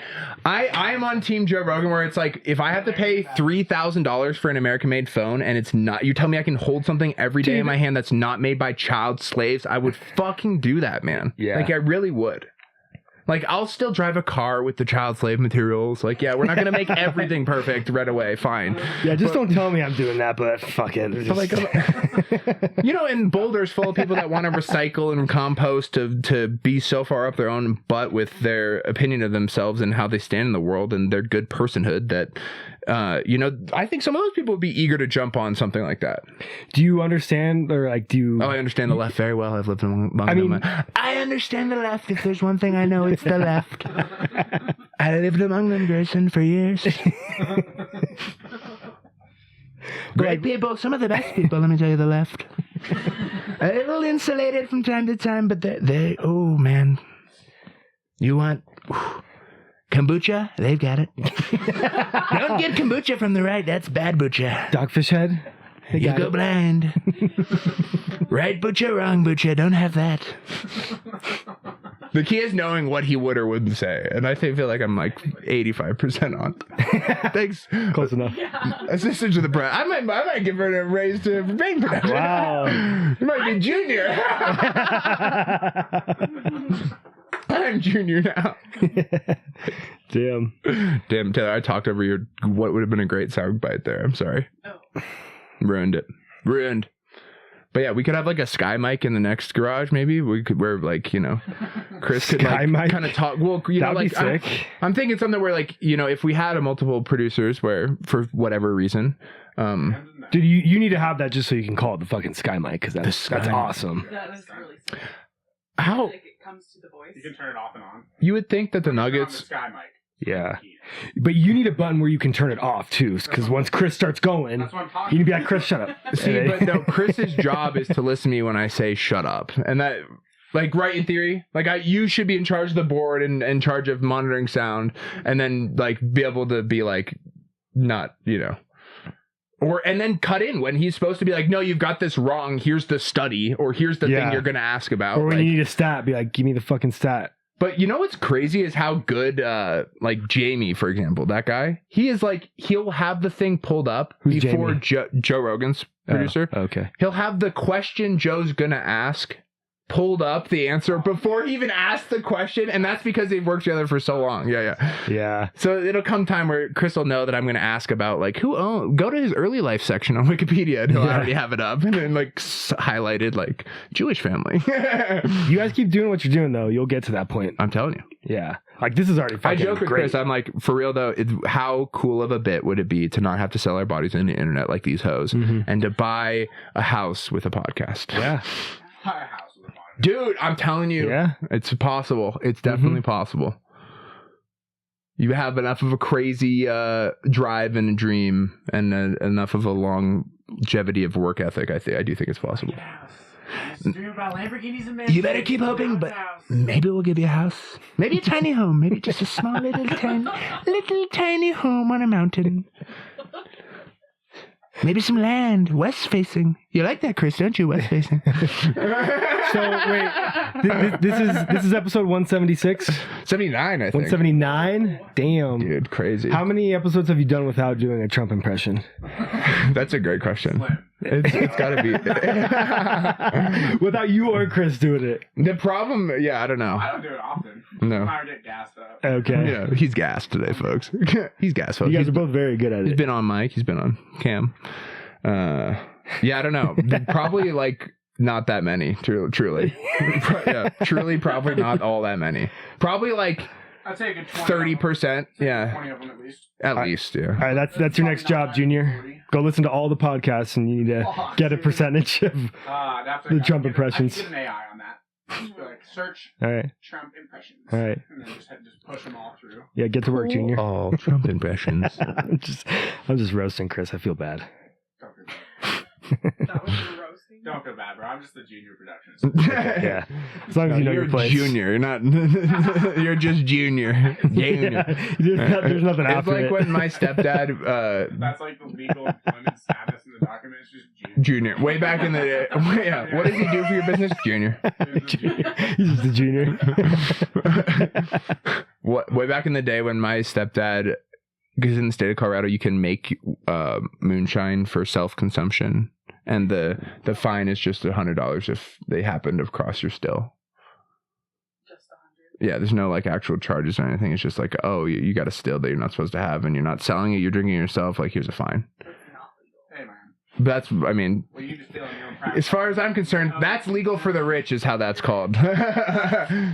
I'm on Team Joe Rogan where it's like, if I have to pay $3,000 for an American-made phone and it's not, you tell me I can hold something every day in my hand that's not made by child slaves, I would fucking do that, man. Yeah. Like, I really would. Like, I'll still drive a car with the child slave materials. Like, yeah, we're not going to make everything perfect right away. Fine. Yeah, don't tell me I'm doing that, but fuck it. But like, and Boulder's full of people that want to recycle and compost to be so far up their own butt with their opinion of themselves and how they stand in the world and their good personhood that, I think some of those people would be eager to jump on something like that. Do you understand, or like, Oh, I understand the left very well. I've lived among them. I understand the left. If there's one thing I know, it's the left. I lived among them, Grayson, for years. Great people, some of the best people, let me tell you, the left. A little insulated from time to time, but they oh man. You want kombucha? They've got it. Don't get kombucha from the right. That's bad bucha. Dogfish head. You go blind. Right bucha, wrong bucha. Don't have that. The key is knowing what he would or wouldn't say, and I feel like I'm like 85% on. Thanks. Close enough. Assistant to the press. I might give her a raise to brain production. Wow. You might be junior. I'm junior now. Damn, Taylor, I talked over your what would have been a great sound bite there. I'm sorry. Oh. Ruined it. But yeah, we could have like a sky mic in the next garage. Maybe we could, where like Chris could Sky mic? kind of talk. Well, that'd like be sick. I'm thinking something where like if we had a multiple producers where for whatever reason, Dude, you need to have that just so you can call it the fucking sky mic because that's sky mic. awesome. That is really sweet. how Like it comes to the voice. You can turn it off and on. you would think that the Turn on the Nuggets. sky mic. Yeah, but you need a button where you can turn it off too, because once Chris starts going, That's what I'm you talking need to be like, Chris, shut up. See, but no, Chris's job is to listen to me when I say shut up, and that. Like, right, in theory, like you should be in charge of the board and in charge of monitoring sound, and then like be able to be like, not, and then cut in when he's supposed to be like, no, you've got this wrong. Here's the study, or here's the thing you're gonna ask about. Or when like, you need a stat, be like, give me the fucking stat. but you know what's crazy is how good, like Jamie, for example, that guy, he is like, he'll have the thing pulled up Who's before Jamie? Joe Rogan's producer. Oh, okay. He'll have the question Joe's gonna ask pulled up, the answer before he even asked the question, and that's because they've worked together for so long. Yeah. So it'll come time where Chris will know that I'm going to ask about like go to his early life section on Wikipedia, and he'll already have it up and then like highlighted like Jewish family. You guys keep doing what you're doing though. You'll get to that point. I'm telling you. Yeah. Like this is already I fucking joke with great. Chris. I'm like, for real though, how cool of a bit would it be to not have to sell our bodies on the internet like these hoes, and to buy a house with a podcast? Yeah. Buy a house with a monitor. Dude, I'm telling you, Yeah. it's possible. It's definitely possible. You have enough of a crazy drive and a dream, and enough of a longevity of work ethic. I do think it's possible. Dream about Lamborghinis and You better keep hoping, but maybe we'll give you a house. Maybe a tiny home. Maybe just a small little tiny home on a mountain. Maybe some land, west facing. You like that, Chris, don't you? West facing. So wait, this is episode 176, 79, I think. 179. Damn, Dude, crazy. How many episodes have you done without doing a Trump impression? That's a great question. It's got to be. Without you or Chris doing it. The problem, I don't know. I don't do it often. No. I get gassed up. Okay. Yeah, he's gassed today, folks. He's gassed, folks. You guys are both very good at He's it. been on mic. He's been on cam. I don't know. Probably like not that many. Truly. Truly, probably not all that many. Probably like I'd say a good 20 30%. Yeah, 20 of them at least. at least. Yeah. All right, that's your next job, Junior. Go listen to all the podcasts, and you need to get a percentage of. The Trump impressions. I can get an AI on that. Just be like, search All right, Trump impressions. all right. And then just push them all through. Yeah, get to work, Junior. All Trump impressions. I'm just roasting Chris. I feel bad. Don't feel bad. That was your roasting. Don't feel bad, bro. I'm just the junior productionist. Yeah, as long as you know you're your place. junior. You're not. You're just junior. Yeah, there's nothing It's after like it. when my stepdad. That's like the legal employment status in the document. It's just junior. Junior. Way back in the day. Yeah. What does he do for your business? Junior. He's just a junior. Way back in the day when my stepdad, because in the state of Colorado you can make moonshine for self-consumption, and the fine is just $100 if they happen to cross your still. Just 100. Yeah, there's no like actual charges or anything. It's just like, oh, you got a still that you're not supposed to have, and you're not selling it, you're drinking it yourself. Like, here's a fine. That's not legal. Hey, man. That's, I mean, Well, you just stealing your own practice. as far as I'm concerned, that's legal for the rich, is how that's called.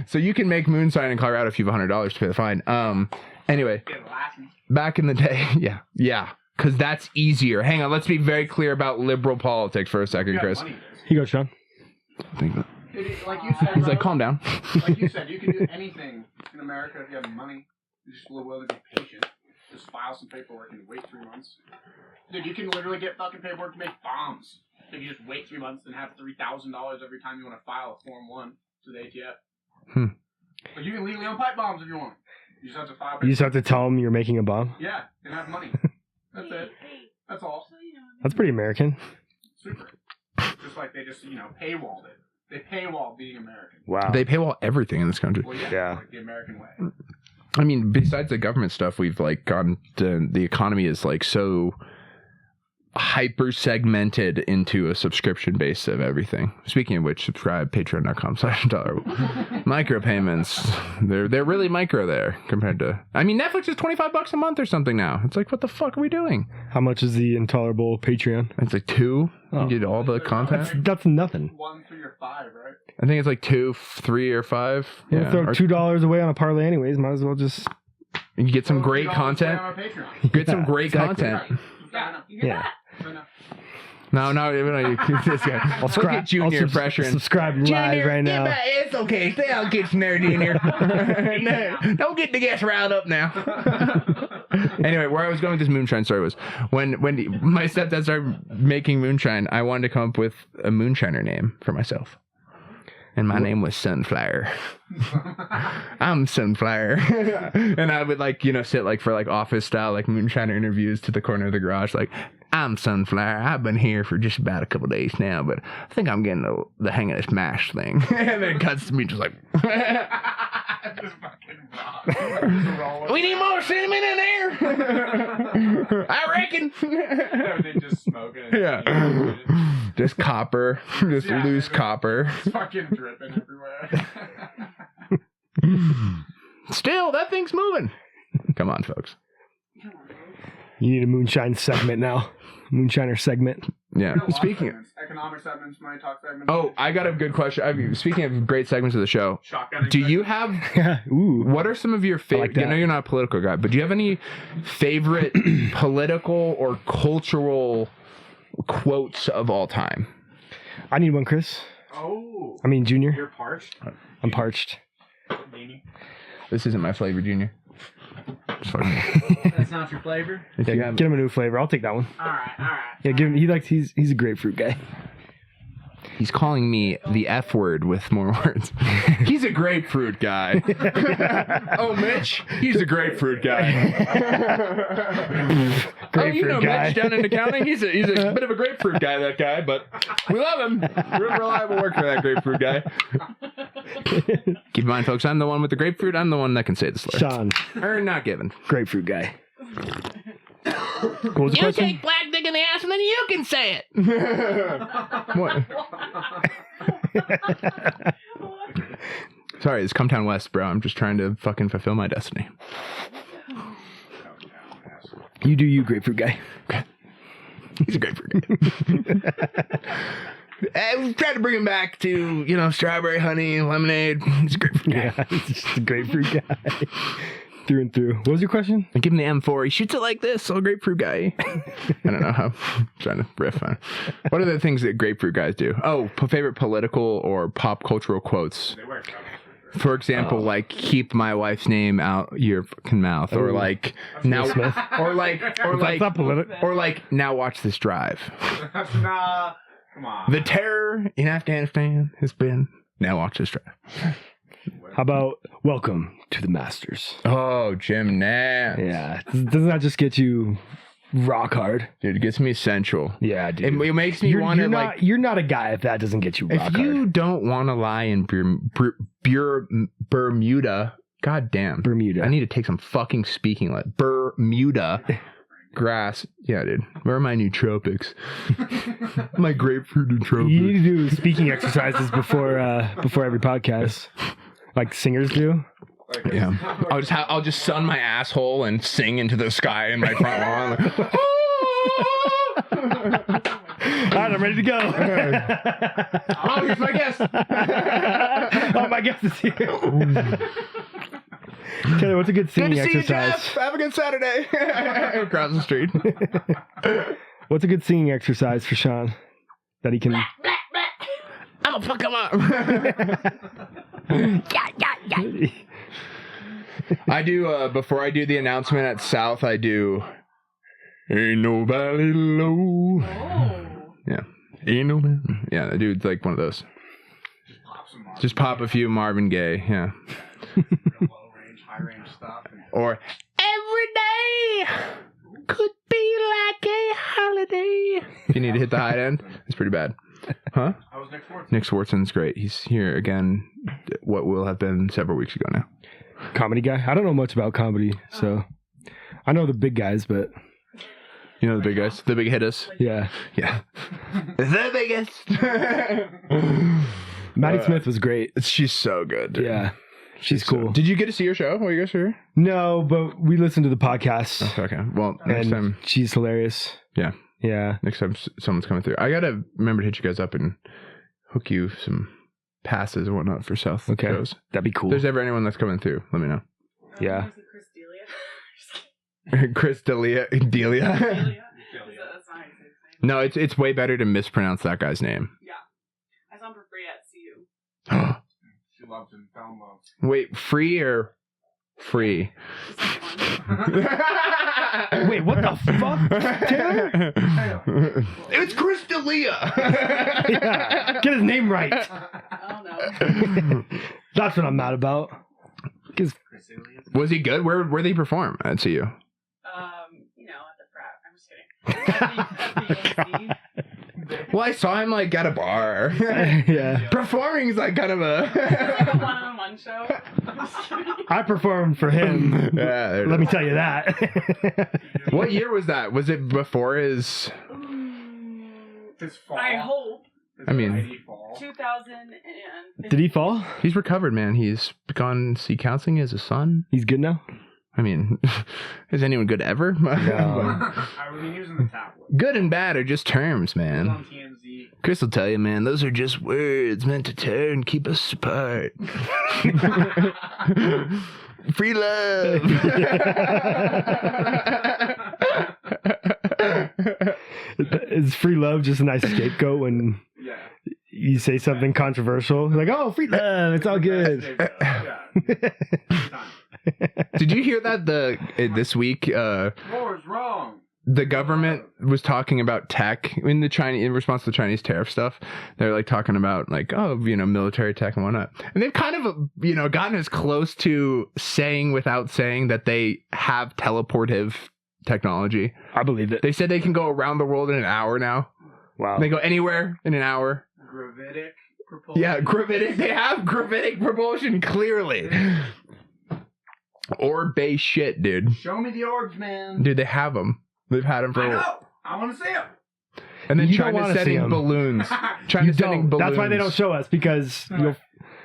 So you can make moonshine in Colorado if you have $100 to pay the fine. Anyway, Get a license. back in the day, yeah, because that's easier. Hang on, let's be very clear about liberal politics for a second, You got Chris. money. Here you go, Sean. Think that- Like you said, He's bro, like, calm down. like you said, you can do anything in America if you have money. You're just willing to be patient. Just file some paperwork and wait 3 months. Dude, you can literally get fucking paperwork to make bombs. If you just wait 3 months and have $3,000 every time you want to file a Form 1 to the ATF. But you can legally own pipe bombs if you want. You just have to file. You just have to tell them you're making a bomb. Yeah, and have money. That's it. That's all. That's pretty American. Super. Just like they just, paywalled it. They paywall being American. Wow. They paywall everything in this country. Well, Yeah. like the American way. I mean, besides the government stuff, we've like gone to, the economy is like so hyper segmented into a subscription base of everything. Speaking of which, subscribe patreon.com/dollar micropayments. They're really micro there compared to, I mean, Netflix is $25 a month or something now. It's like, what the fuck are we doing? How much is the intolerable Patreon? It's like $2. Oh. You did all the content. That's nothing. 1, 3, or 5, right? I think it's like 2, 3, or 5. We'll throw Or- $2 away on a parlay anyways. Might as well just... You get some great $2 content. on our Patreon. Get some Yeah, great exactly. content. Yeah. No, this guy. I'll Get Junior pressure and subscribe live right now. It's okay. Stay out, get some nerdy in here. No, don't get the guests riled up now. Anyway, where I was going with this moonshine story was when my stepdad started making moonshine, I wanted to come up with a moonshiner name for myself. And my name was Sunflower. I'm Sunflower. And I would sit for office style, moonshiner interviews to the corner of the garage. I'm Sunflower. I've been here for just about a couple days now, but I think I'm getting the hang of this mash thing. And then it cuts to me just like, Just fucking rock. we need more cinnamon in there. I reckon. Everything just smoking. Yeah. Just copper. Just loose copper. It's fucking dripping everywhere. Still, that thing's moving. Come on, folks. You need a moonshine segment now. Moonshiner segment. Yeah. Speaking of... Economic segments, money talk segments. Oh, I got a good question. Speaking of great segments of the show, Shotgun. do you have... Ooh. What are some of your favorite... that. I know you're not a political guy, but do you have any favorite political or cultural quotes of all time? I need one, Chris. Oh. I mean, Junior. You're parched? I'm parched. Beanie. This isn't my flavor, Junior. That's not your flavor? If you Yeah, have- get him a new flavor. I'll take that one. Alright. Yeah, give him. He's a grapefruit guy. He's calling me the F word with more words. He's a grapefruit guy. Oh, Mitch, he's a grapefruit guy. Grapefruit guy. Mitch down in accounting. He's a bit of a grapefruit guy, that guy, but we love him. Real reliable worker, that grapefruit guy. Keep in mind, folks, I'm the one with the grapefruit. I'm the one that can say the slur. Sean, Or not given. grapefruit guy. What was the question? black dick in the ass and then you can say it. What? Sorry, it's Come Town West, bro. I'm just trying to fucking fulfill my destiny. You do you, grapefruit guy. He's a grapefruit guy. I tried to bring him back to, strawberry, honey, lemonade. He's a grapefruit guy. Yeah, he's just a grapefruit guy. Through and through. What was your question? I give him the M4. He shoots it like this. So grapefruit guy. I don't know how. I'm trying to riff on. What are the things that grapefruit guys do? Oh, favorite political or pop cultural quotes. They wear trousers. For example, keep my wife's name out your fucking mouth, or now, Smith. or That's not political. or now watch this drive. Nah. Come on. The terror in Afghanistan has been now watch this drive. How about welcome to the Masters? Oh, Jim Nance. Yeah. Doesn't that just get you rock hard? Dude, it gets me sensual. Yeah, dude. It makes me wonder, you're not a guy if that doesn't get you rock if you hard. don't want to lie in Bermuda, goddamn. Bermuda. I need to take some fucking speaking Bermuda grass. Yeah, dude. Where are my nootropics? My grapefruit nootropics. You need to do speaking exercises before every podcast, like singers do. Yeah, I'll just sun my asshole and sing into the sky in my front lawn. All right, I'm ready to go. Oh, here's my guest. Oh, my guest is here. Kelly, what's a good Good singing to see you, exercise? Jeff. Have a good Saturday. Across the street. What's a good singing exercise for Sean that he can? I'm gonna fuck him up. I do, before I do the announcement at South, I do, ain't nobody low. Oh. Yeah. Yeah, the dude's like one of those. Pop some Marvin Just pop a few Marvin Gaye, yeah. Real low range, high range stuff. And Or every day could be like a holiday. If you need to hit the high end, it's pretty bad. Huh? I was Nick Swartzen. Nick Swartzen's great. He's here again, what will have been several weeks ago now. Comedy guy. I don't know much about comedy, so I know the big guys, but You know the big guys? The big hitters? yeah. Yeah. The biggest. Maddie Smith was great. She's so good. Dude. Yeah. She's cool. Did you get to see her show while you guys were here? No, but we listened to the podcast. Okay. Well, next And time. she's hilarious. Yeah. Yeah. Next time someone's coming through. I got to remember to hit you guys up and hook you some passes and whatnot for South Okay. shows. That'd be cool. If there's ever anyone that's coming through, let me know. Yeah. Is it Chris Delia? Chris Delia. Delia. Delia? That's not how you say his name. No, it's way better to mispronounce that guy's name. Yeah. I saw him for free at CU. She loved him, fell in love. Wait, free or free? Wait, what the fuck, Taylor? It's Chris D'Elia. Yeah. Get his name right. Oh no. That's what I'm mad about. 'Cause- Was he good? Where did he perform at CU? You know, at the frat. I'm just kidding. At the UNC. Well, I saw him like at a bar. yeah. Performing is like kind of It's like a a. one-on-one show. I'm just kidding. I performed for him. Yeah, there it Let me is. tell you that. What year was that? Was it before his? His fall. I hope. His I mean- mighty fall. 2015. Did he fall? He's recovered, man. He's gone see counseling as a son. He's good now? I mean, is anyone good ever? No. I mean, he was in the tablet. Good and bad are just terms, He was man. on TMZ. Chris will tell you, man, those are just words meant to tear and keep us apart. Free love. Is free love just a nice scapegoat when Yeah. you say something controversial? Like, oh, free love, it's all good. Yeah. Good time. Did you hear that this week War's wrong. the government was talking about tech in response to the Chinese tariff stuff? They're like talking about like, oh, military tech and whatnot. And they've kind of, gotten as close to saying without saying that they have teleportive technology. I believe it. They said they can go around the world in an hour now. Wow. They go anywhere in an hour. Gravitic propulsion. Yeah, gravitic. They have gravitic propulsion, clearly. Orb-based shit, dude. Show me the orbs, man. Dude, they have them. They've had them for I a while. know. I want to see them. And then You don't China's wanna see setting 'em. balloons. You China's setting don't. balloons. That's why they don't show us, because you'll...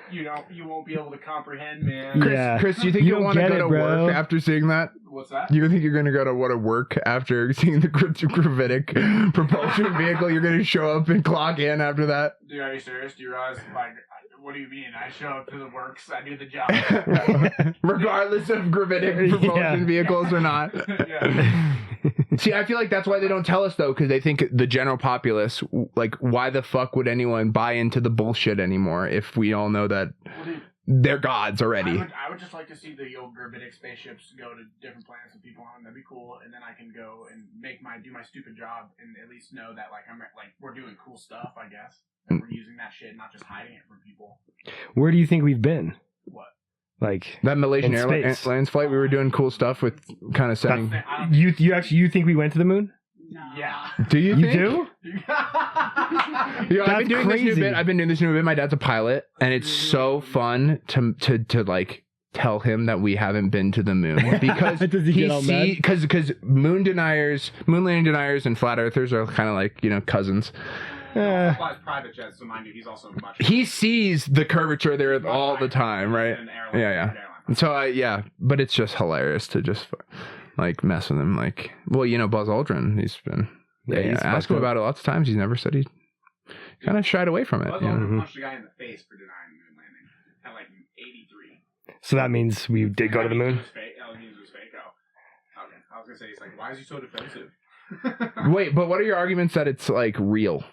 You won't be able to comprehend, man. Yeah. Chris, do you think You you'll don't want to get go it, to bro. work after seeing that? What's that? You think you're going to go to work after seeing the gravitic propulsion vehicle? You're going to show up and clock in after that? Dude, are you serious? Do you realize, what do you mean? I show up to the works, I do the job. Regardless of gravitic propulsion Yeah. vehicles or not. Yeah. See, I feel like that's why they don't tell us, though, because they think the general populace, like, why the fuck would anyone buy into the bullshit anymore if we all know that Well, dude, they're gods already? I would just like to see the old gravitic spaceships go to different planets with people on them. That'd be cool. And then I can go and do my stupid job and at least know that we're doing cool stuff, I guess. And we're using that shit, not just hiding it from people. Where do you think we've been? What? Like, That Malaysian In space. Airlines flight, we were doing cool stuff with kind of setting. I don't you think we went to the moon? No. Yeah. Do you You think? do? I've been That's doing this new crazy. bit. I've been doing this new bit. My dad's a pilot, and it's so fun to like tell him that we haven't been to the moon because Does he get all mad? because moon landing deniers, and flat earthers are kind of like cousins. He also flies private jets, so mind you, he's also much. He sees the curvature there all the time, right? Yeah. So but it's just hilarious to just like mess with him. Like, well, Buzz Aldrin, he's been. Yeah, he's asked fucked him up. about it lots of times. He's never said he kind of shied away from it. Buzz you know? Aldrin punched a guy in the face for denying the moon landing at like 83. So that means we did go to the moon? It was fake. Oh, it was fake. Oh, okay. I was gonna say, he's like, why is he so defensive? Wait, but what are your arguments that it's like real?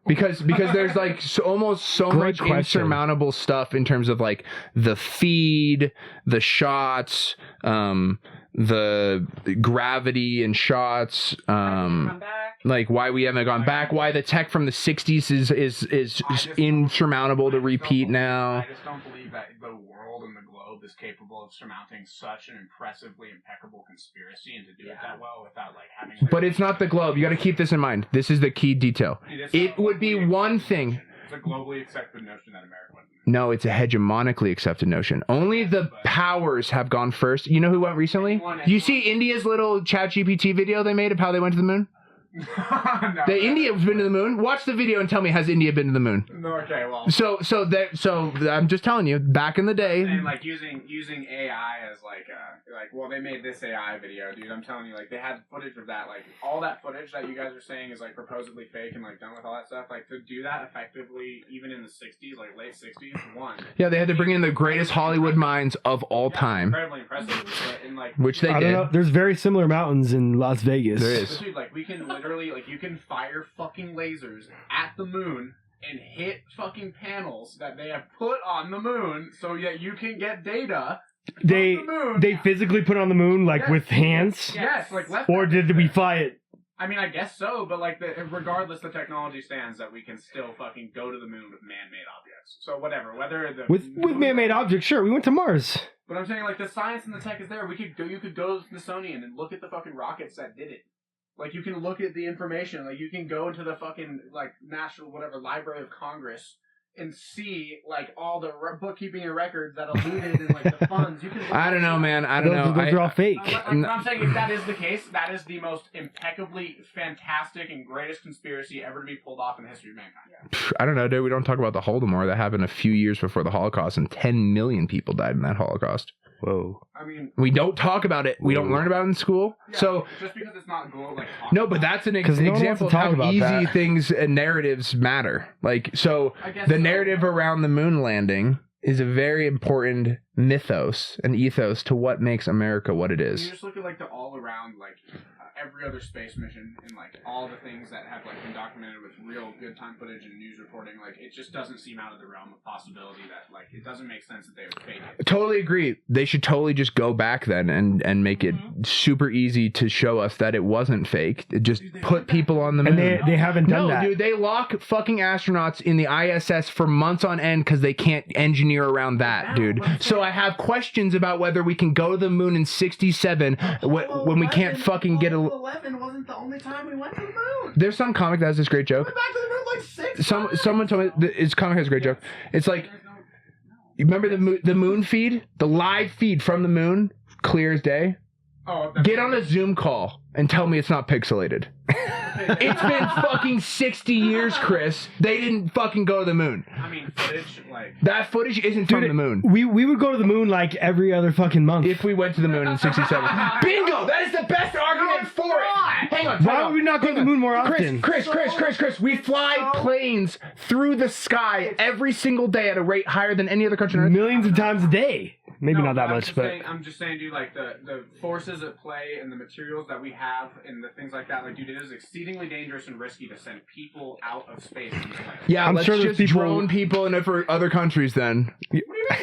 Because there's like almost so Great much question. insurmountable stuff in terms of like the feed, the shots, the gravity in shots. Come back. Like why we haven't gone back, why the tech from the 60s is insurmountable to repeat now. I just don't believe that the world and the globe is capable of surmounting such an impressively impeccable conspiracy and to do it that well without like having. But it's not the globe. You got to keep this in mind. This is the key detail. It would be one thing. It's a globally accepted notion that America went. No, it's a hegemonically accepted notion. Only the powers have gone first. You know who went recently? You see India's little ChatGPT video they made of how they went to the moon? No, India's been to the moon. Watch the video and tell me, has India been to the moon? No, okay, well. So I'm just telling you, back in the day. And like using AI as like well, they made this AI video, dude. I'm telling you, like they had footage of that, like all that footage that you guys are saying is like supposedly fake and like done with all that stuff. Like to do that effectively, even in the 60s, like late 60s, one. Yeah, they had to bring in the greatest Hollywood minds of all time. Incredibly impressive, but in like which they I did. don't know. There's very similar mountains in Las Vegas. There is. But dude, like we can literally like you can fire fucking lasers at the moon and hit fucking panels that they have put on the moon so that you can get data. They from the moon. they physically put it on the moon like Yes. with hands, Yes, like left. or did we fly it? I mean, I guess so, but like, regardless, the technology stands that we can still fucking go to the moon with man-made objects. So whatever, whether the With man-made objects, sure. We went to Mars. But I'm saying like the science and the tech is there. You could go to the Smithsonian and look at the fucking rockets that did it. Like you can look at the information. Like you can go into the fucking like National whatever Library of Congress and see like all the bookkeeping and records that alluded and like the funds. You can. I don't know, man. I don't know. Those are all fake. I'm saying if that is the case, that is the most impeccably fantastic and greatest conspiracy ever to be pulled off in the history of mankind. I don't know, dude. We don't talk about the Holodomor that happened a few years before the Holocaust, and 10 million people died in that Holocaust. Whoa. I mean, We don't talk about it. We don't learn about it in school. yeah, So just because it's not gold, like no, but that's an 'Cause no one wants example to of talk how about easy that. things and narratives matter. Like, so I guess the so. narrative around the moon landing is a very important mythos and ethos to what makes America what it You is. just look at like the all around like every other space mission and like all the things that have like been documented with real good time footage and news reporting. Like it just doesn't seem out of the realm of possibility that like it doesn't make sense that they would fake it. Totally agree. They should totally just go back then and make it super easy to show us that it wasn't fake. Just put people on the moon. And they haven't done No, that. dude, they lock fucking astronauts in the ISS for months on end because they can't engineer around that, dude. So I have questions about whether we can go to the moon in 67 when we can't fucking get a... 11 wasn't the only time we went to the moon. There's some comic that has this great joke. Back to the moon like 6 Someone told me his comic has a great joke. It's like, you remember the moon feed? The live feed from the moon, clear as day? Get on a Zoom call and tell me it's not pixelated. It's been fucking 60 years, Chris. They didn't fucking go to the moon. I mean, footage like That footage isn't from the moon. We would go to the moon like every other fucking month. If we went to the moon in 67. Bingo! That is the best argument for it! Hang on. Why would we not go to the moon more often? Chris, we fly planes through the sky every single day at a rate higher than any other country on Earth. Millions of times a day. Maybe No, not that I'm much, just but saying, I'm just saying, dude, like the forces at play and the materials that we have and the things like that, like, dude, it is exceedingly dangerous and risky to send people out of space. Yeah, I'm let's sure there's just people- drone people in for other countries then.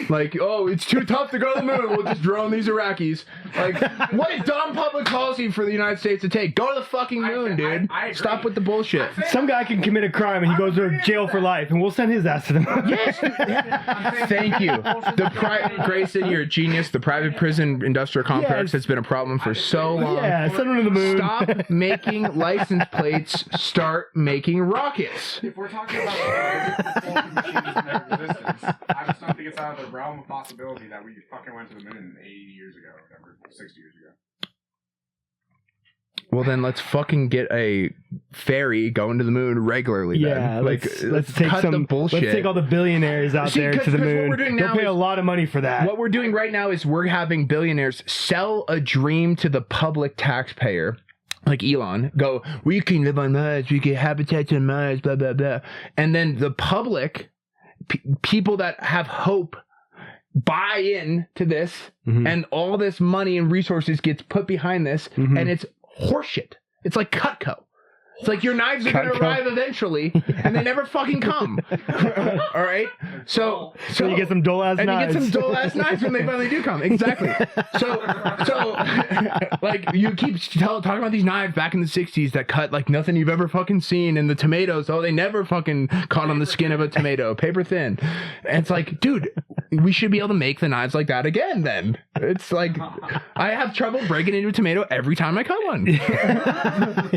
Like, oh, it's too tough to go to the moon. We'll just drone these Iraqis. Like, what a dumb public policy for the United States to take. Go to the fucking moon, dude. I agree. Stop with the bullshit. some guy can commit a crime and he goes to jail for life, and we'll send his ass to the moon. Yes. Thank you. Grayson, you're a genius. The private prison industrial complex Yes. has been a problem for so long. Yeah, send him to the moon. Stop making license plates. Start making rockets. If we're talking about resistance, I just don't think it's out of the realm of possibility that we fucking went to the moon 80 years ago, or whatever, 60 years ago. Well, then let's fucking get a ferry going to the moon regularly. Yeah, then. Like, let's take cut the bullshit. Let's take all the billionaires out See, there 'cause to the what moon. we're doing They'll now pay a is- lot of money for that. What we're doing right now is we're having billionaires sell a dream to the public taxpayer. Like Elon, go, we can live on Mars, we can habitat on Mars, blah, blah, blah. And then the public, people that have hope, buy in to this, and all this money and resources gets put behind this, and it's horseshit. It's like Cutco. It's like your knives are going to arrive eventually, and they never fucking come. All right? So you get some dull ass and knives. you get some dull ass knives when they finally do come. Exactly. So like you keep talking about these knives back in the 60s that cut like nothing you've ever fucking seen, and the tomatoes, oh, they never fucking caught on the skin of a tomato, paper thin. And it's like, dude, we should be able to make the knives like that again then. It's like I have trouble breaking into a tomato every time I cut one.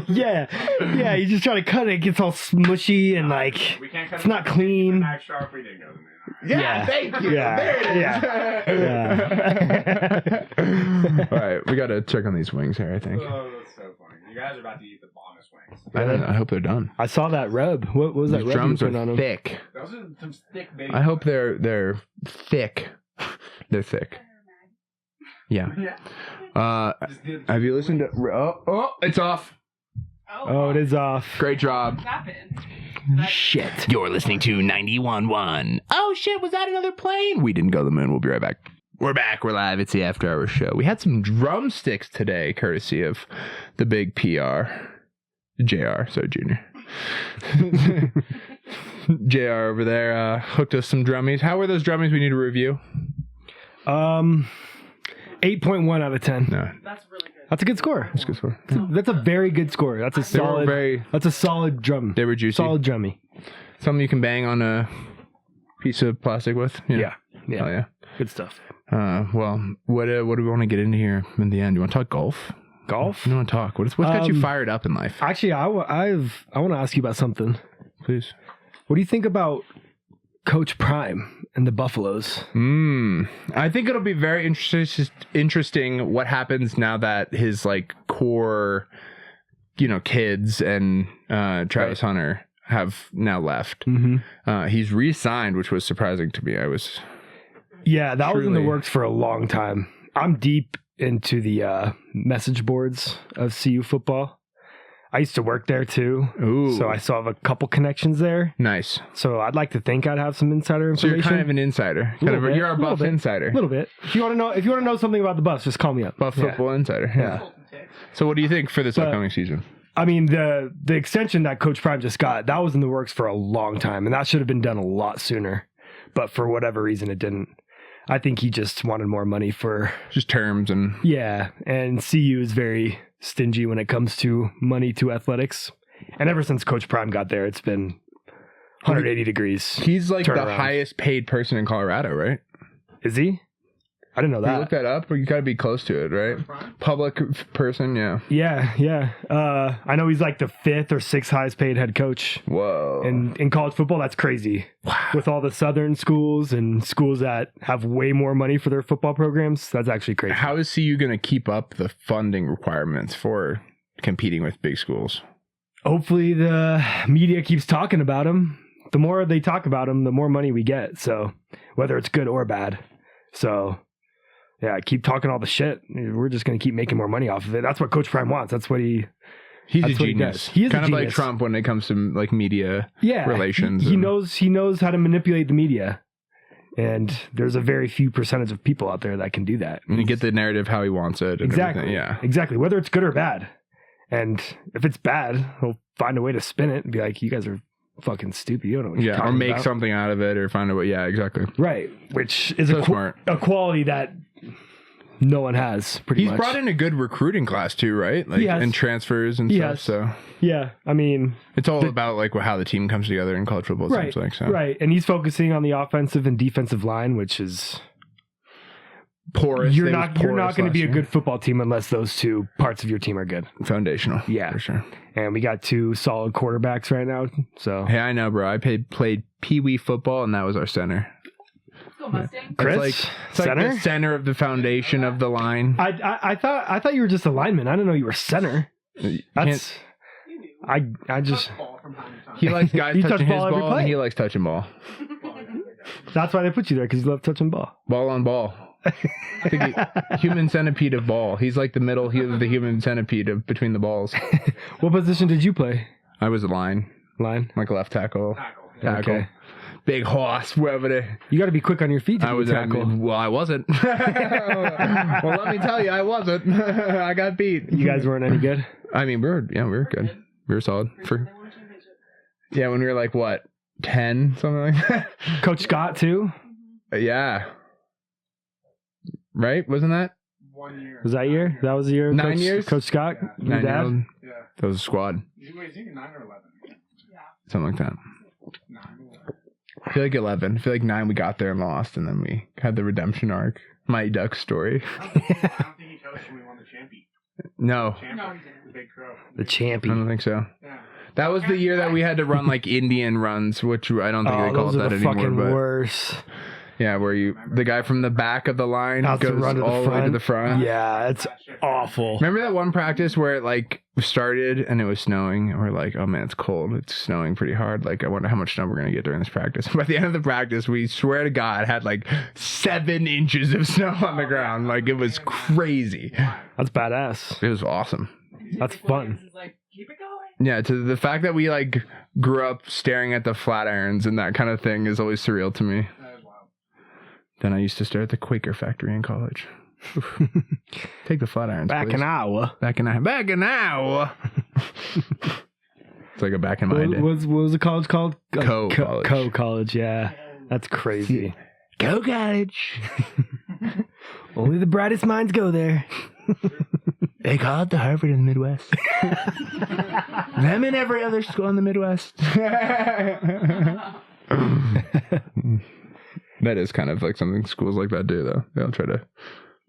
Yeah, you just try to cut it, it gets all smushy and like We can't cut it's not clean. knife sharp. We didn't go to Yeah, thank you. Yeah. There it is. All right, we got to check on these wings here, I think. Oh, that's so funny. You guys are about to eat the bombest wings. I hope they're done. I saw that rub. What was that These rub drums you put on are them? thick. Those are some thick baby. I hope they're thick. They're thick. Yeah. Have you listened to? Oh, it's off. Oh, it is off. Great job. What happened? Shit. You're listening to 91.1. Oh shit, was that another plane? We didn't go to the moon. We'll be right back. We're back. We're live. It's the After Hours show. We had some drumsticks today, courtesy of the big PR. JR, so Junior. JR over there hooked us some drummies. How were those drummies we need to review? 8.1 out of 10. No, That's really good. That's a good score. that's good score. That's a very good score. That's a They were solid. That's a solid drum. They were juicy. Solid drummy. Something you can bang on a piece of plastic with. Yeah. Oh yeah. Good stuff. Well, what do we want to get into here in the end? You want to talk golf? Golf? What do you want to talk? What's got you fired up in life? Actually, I want to ask you about something. Please. What do you think about Coach Prime and the Buffaloes? I think it'll be very interesting what happens now that his like core, kids and Travis Hunter have now left. Mm-hmm. He's re-signed, which was surprising to me. Yeah, that was in the Truly. works for a long time. I'm deep into the message boards of CU football. I used to work there too. Ooh. So I still have a couple connections there. Nice. So I'd like to think I'd have some insider So information. you're kind of an insider. You're a Buff insider. A little bit. If you want to know something about the Buffs, just call me up. Buff Yeah. football insider. Yeah. So what do you think for this upcoming season? I mean, the extension that Coach Prime just got, that was in the works for a long time, and that should have been done a lot sooner. But for whatever reason, it didn't. I think he just wanted more money for... Just terms and... Yeah, and CU is very stingy when it comes to money to athletics. And ever since Coach Prime got there, it's been 180 degrees. He's like the turnaround. highest paid person in Colorado, right? Is he? I didn't know You look that. that up, or you got to be close to it, right? Public person, yeah. Yeah. I know he's like the 5th or 6th highest paid head coach. Whoa. In college football, that's crazy. With all the Southern schools and schools that have way more money for their football programs, that's actually crazy. How is CU going to keep up the funding requirements for competing with big schools? Hopefully the media keeps talking about them. The more they talk about them, the more money we get. So whether it's good or bad. So yeah, keep talking all the shit. We're just going to keep making more money off of it. That's what Coach Prime wants. That's what He's that's a what he genius. does. He is kind a of like genius. Trump when it comes to like media relations. He and- knows how to manipulate the media. And there's a very few percentage of people out there that can do that. And you get the narrative how he wants it. And Exactly. everything. Yeah. Exactly. Whether it's good or bad. And if it's bad, he'll find a way to spin it and be like, you guys are fucking stupid. You don't know what you're Yeah. Or talking make about. something out of it or find a way. Yeah, exactly. Right. Which is So smart. a quality that no one has, pretty He's much. brought in a good recruiting class too, right? Like He has. and transfers and He stuff. has. So Yeah. I mean, it's all about like how the team comes together in college football. It right. seems like so. Right. And he's focusing on the offensive and defensive line, which is Porous. you're They not was porous going to be a last good football team unless those two parts of your team are good. year. Foundational. Yeah. for sure. And we got 2 solid quarterbacks right now. So Hey, I know, bro. I played pee-wee football, and that was our center. Let's go Mustang. Chris, It's like the center of the foundation of the line. I thought you were just a lineman. I didn't know you were center. You That's can't- I just Ball from time to time. he likes guys You touch touching his ball every ball, play. and he likes touching ball. that's why they put you there, because you love touching ball. Ball on ball. I think human centipede of ball. He's like the middle. He was the human centipede of between the balls. What position did you play? I was a line, Line. like a left tackle. Tackle. Okay. Big horse, wherever they. You got to be quick on your feet to I do was. tackle. I wasn't. Well, let me tell you, I wasn't. I got beat. You guys weren't any good. I mean, we were good. We were solid for. They won a championship. Yeah, when we were like what, 10, something like that. Coach Scott too. Yeah. Right? Wasn't that 1 year. Was that year? That was the year. 9 Coach, years? Coach Scott. Yeah. Your 9 years dad. old? Yeah. That was a squad. Wait, is he 9 or 11? Yeah. Something like that. 9. I feel like 11. I feel like 9 we got there and lost, and then we had the redemption arc. Mighty Ducks story. I don't think he coached when we won the champion. No, No, he didn't. The big crow. The I champion. don't think so. Yeah. That was the year that we had to run like Indian runs, which I don't think they call those it are that the anymore. fucking But worst. yeah, where the guy from the back of the line Has to goes run to the all the way to the front. Yeah, it's awful. Remember that one practice where it like started and it was snowing, and we're like, oh man, it's cold. It's snowing pretty hard. Like, I wonder how much snow we're gonna get during this practice. By the end of the practice, we swear to God had like 7 inches of snow on the ground. Like, it was crazy. That's badass. It was awesome. That's fun. It's like, keep it going. Yeah, to the fact that we like grew up staring at the Flatirons and that kind of thing is always surreal to me. That is wild. Then I used to stare at the Quaker factory in college. Take the Flatirons, Back please. in Iowa. Back in Iowa. It's like a back in my day. What was the college called? Co-college. Co-college, yeah. That's crazy. Go college. Only the brightest minds go there. They call it the Harvard in the Midwest. Them and every other school in the Midwest. That is kind of like something schools like that do, though. They'll try to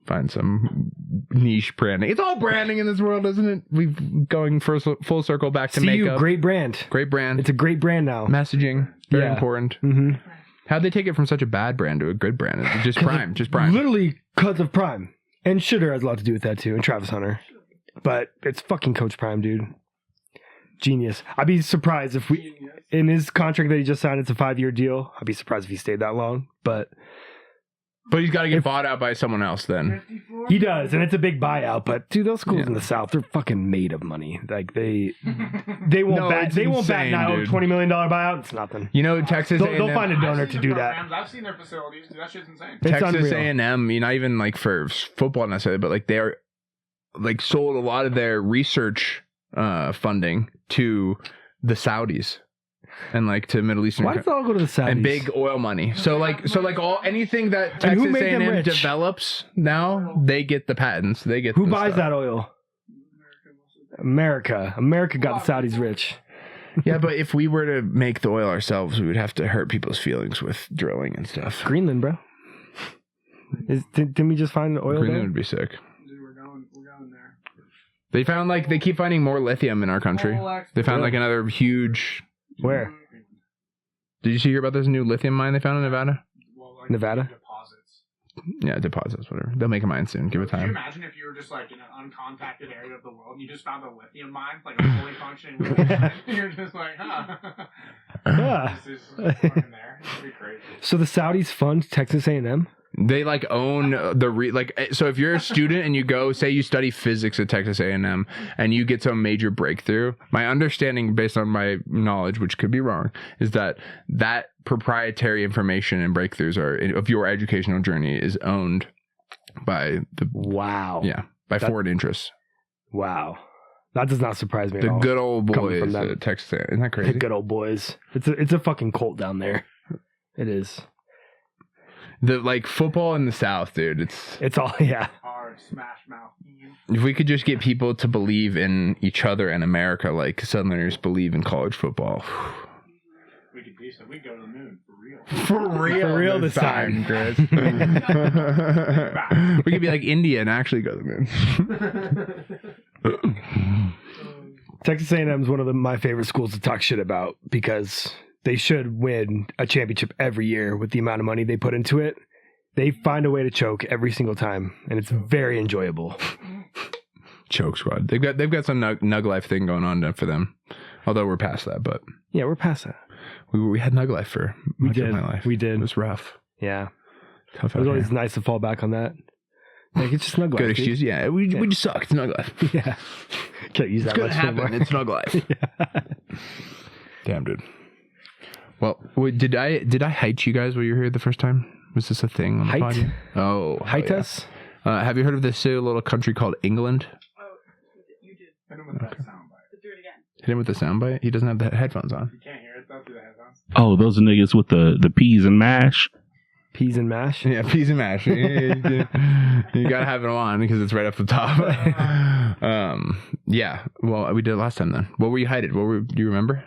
find some niche branding. It's all branding in this world, isn't it? We've going full circle back to CU, makeup. great brand. Great brand. It's a great brand now. Messaging, very Yeah. important. Mm-hmm. How'd they take it from such a bad brand to a good brand? It's just Prime, just Prime. Literally because of Prime. And Sugar has a lot to do with that too, and Travis Hunter. But it's fucking Coach Prime, dude. Genius. I'd be surprised if we, in his contract that he just signed, it's a 5-year deal. I'd be surprised if he stayed that long. But But he's got to get bought out by someone else then. he does, and it's a big buyout. But dude, those schools in the South, they're fucking made of money. Like they won't No, bat. it's They won't insane, bat now. dude. $20 million buyout. It's nothing. You know, Texas They'll A&M, find a donor I've to seen do their that. programs. I've seen their facilities. Dude, that shit's insane. It's Texas unreal. A&M, you know, not even like for football necessarily, but like they're like sold a lot of their research funding to the Saudis and like to Middle Eastern Why does it all go to the Saudis? and big oil money. So like all anything that And Texas who made them A&M rich? develops now, they get the patents. They get Who the buys stuff. that oil? America. America got the Saudis rich. Yeah, but if we were to make the oil ourselves, we would have to hurt people's feelings with drilling and stuff. Greenland, bro. Didn't we just find oil Greenland there? would be sick. Dude, we're going there. They found like they keep finding more lithium in our country. They found like another huge. Where? Did you hear about this new lithium mine they found in Nevada? Well, like Nevada? deposits. Yeah, deposits, whatever. They'll make a mine soon. Give it Could you time. imagine if you were just like in an uncontacted area of the world and you just found a lithium mine, like a fully functioning lithium mine, and you're just like, huh? Yeah. This is fucking there. It'd be crazy. So the Saudis fund Texas A&M? They like own so if you're a student and you go, say you study physics at Texas A&M and you get some major breakthrough, my understanding based on my knowledge, which could be wrong, is that proprietary information and breakthroughs of your educational journey is owned by Wow. by foreign interests. Wow. That does not surprise me at The all. good old Coming from boys them. at Texas A&M. Isn't that The crazy? good old boys. It's a fucking cult down there. It is. The like football in the South, dude. It's all, yeah. Hard smash mouth. If we could just get people to believe in each other and America like Southerners believe in college football. We could do so. We go to the moon for real. For real this time. Chris. We could be like India and actually go to the moon. Texas A&M is one of my favorite schools to talk shit about because they should win a championship every year with the amount of money they put into it. They find a way to choke every single time, and it's very enjoyable. Choke squad. They've got some nug life thing going on for them. Although we're past that, but Yeah, we're past that. we had nug life for much of my life. We It did. was rough. Yeah. Tough It out was always here. nice to fall back on that. Like, it's just snug life. Good dude. excuse. Yeah, we just suck. It's nug life. Yeah. Can't use It's that gonna much happen. anymore. It's snug life. Damn, dude. Well, did I height you guys when you were here the first time? Was this a thing on the Height? pod? Oh, Height yeah. us? Have you heard of this silly little country called England? Oh, you did. I don't know what that sound like. Do it again. Hit him with the soundbite. He doesn't have the headphones on. You can't hear it though through the headphones. Oh, those are niggas with the peas and mash. Peas and mash. Yeah, peas and mash. You gotta have it on because it's right up the top. Yeah. Well, we did it last time then. What were you hided? Do you remember?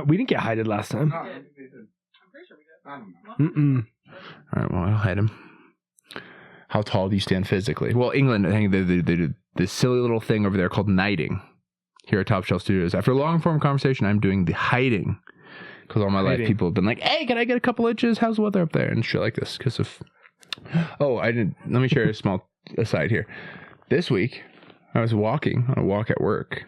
We didn't get hided last time. No, did. they did. I'm pretty sure we did. I don't know. Mm-mm. All right. Well, I'll hide him. How tall do you stand physically? Well, England, I think they do this silly little thing over there called knighting here at Top Shelf Studios. After a long form conversation, I'm doing the hiding. Because all my life, people have been like, hey, can I get a couple inches? How's the weather up there? And shit like this. Because of... Oh, I didn't... Let me share a small aside here. This week, I was walking on a walk at work.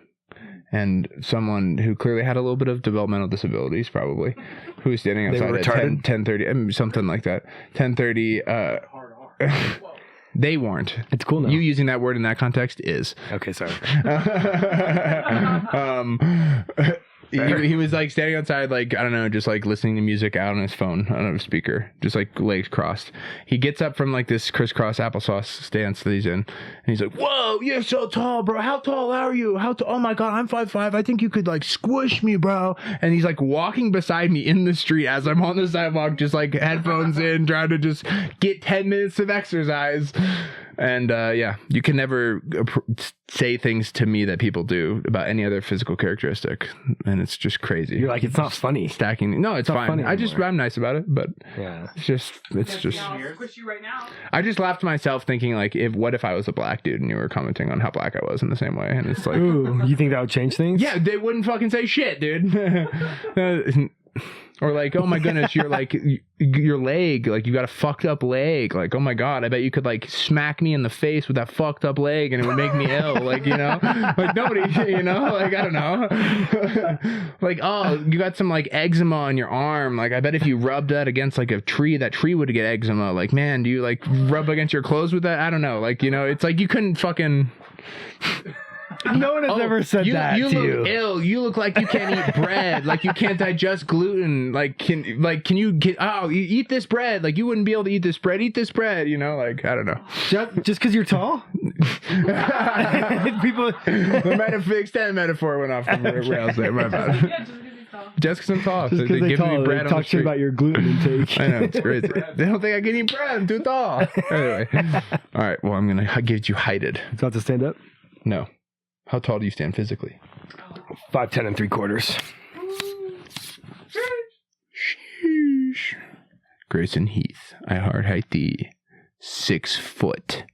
And someone who clearly had a little bit of developmental disabilities, probably, who was standing outside at 10:30, something like that. 10:30... They weren't. It's cool now. You using that word in that context is. Okay, sorry. He was like standing outside, like, I don't know, just like listening to music out on his phone on a speaker, just like legs crossed. He gets up from like this crisscross applesauce stance that he's in, and he's like, whoa, you're so tall, bro. How tall are you? Oh my God, I'm 5'5". I think you could like squish me, bro. And he's like walking beside me in the street as I'm on the sidewalk, just like headphones in, trying to just get 10 minutes of exercise. And yeah, you can never say things to me that people do about any other physical characteristic, and it's just crazy. You're like, it's not funny. Stacking. No, it's not fine. funny I'm nice about it, but yeah, it's just. I'll squish you right now. I just laughed to myself thinking like, what if I was a black dude and you were commenting on how black I was in the same way, and it's like, ooh, you think that would change things? Yeah, they wouldn't fucking say shit, dude. Or like, oh my goodness, you're like, your leg, like you got a fucked up leg. Like, oh my God, I bet you could like smack me in the face with that fucked up leg and it would make me ill. Like, you know, like nobody, you know, like, I don't know. Like, oh, you got some like eczema on your arm. Like, I bet if you rubbed that against like a tree, that tree would get eczema. Like, man, do you like rub against your clothes with that? I don't know. Like, you know, it's like you couldn't fucking... No one has ever said that you to look you. ill. You look like you can't eat bread. Like you can't digest gluten. Like can you get? Oh, you eat this bread. Like you wouldn't be able to eat this bread. Eat this bread. You know, like I don't know. Just because you're tall? People. The extended metaphor went off the rails there. My bad. Yeah, just because Just because I'm he's tall. tall. Just They because they're give tall, me bread they on the talk shit street. about your gluten intake. I know, it's crazy. They don't think I can eat bread. I'm too tall. Anyway. All right. Well, I'm going to give you heighted. So I have to stand up? No. How tall do you stand physically? 5'10" and 3/4. Sheesh. Grayson Heath. I hard height thee 6'10".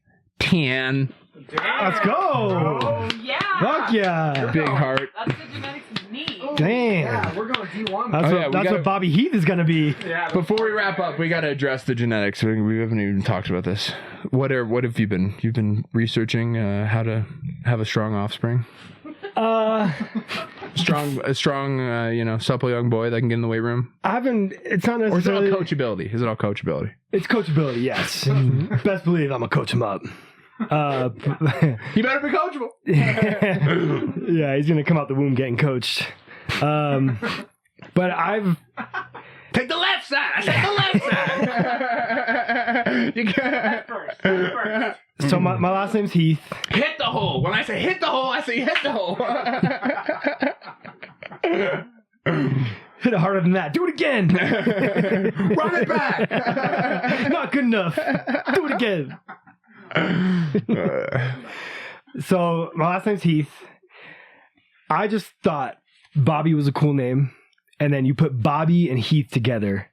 Let's go! Oh, yeah. Fuck yeah! Big heart. That's the genetics of me. Damn. Yeah, we're going D1. That's what Bobby Heath is gonna be. Yeah, Before we wrap up, we got to address the genetics. We haven't even talked about this. What have you been? You've been researching how to have a strong offspring. A strong, supple young boy that can get in the weight room. I haven't. It's not Or is it all necessarily. coachability? Is it all coachability? It's coachability. Yes. Best believe I'm gonna coach him up. He better be coachable. Yeah, he's gonna come out the womb getting coached. But I've. Take the left side. I said the left side. You got First. So my last name's Heath. hit the hole. When I say hit the hole, I say hit the hole. Hit it harder than that. Do it again. Run it back. Not good enough. Do it again. So my last name's Heath. I just thought Bobby was a cool name, and then you put Bobby and Heath together.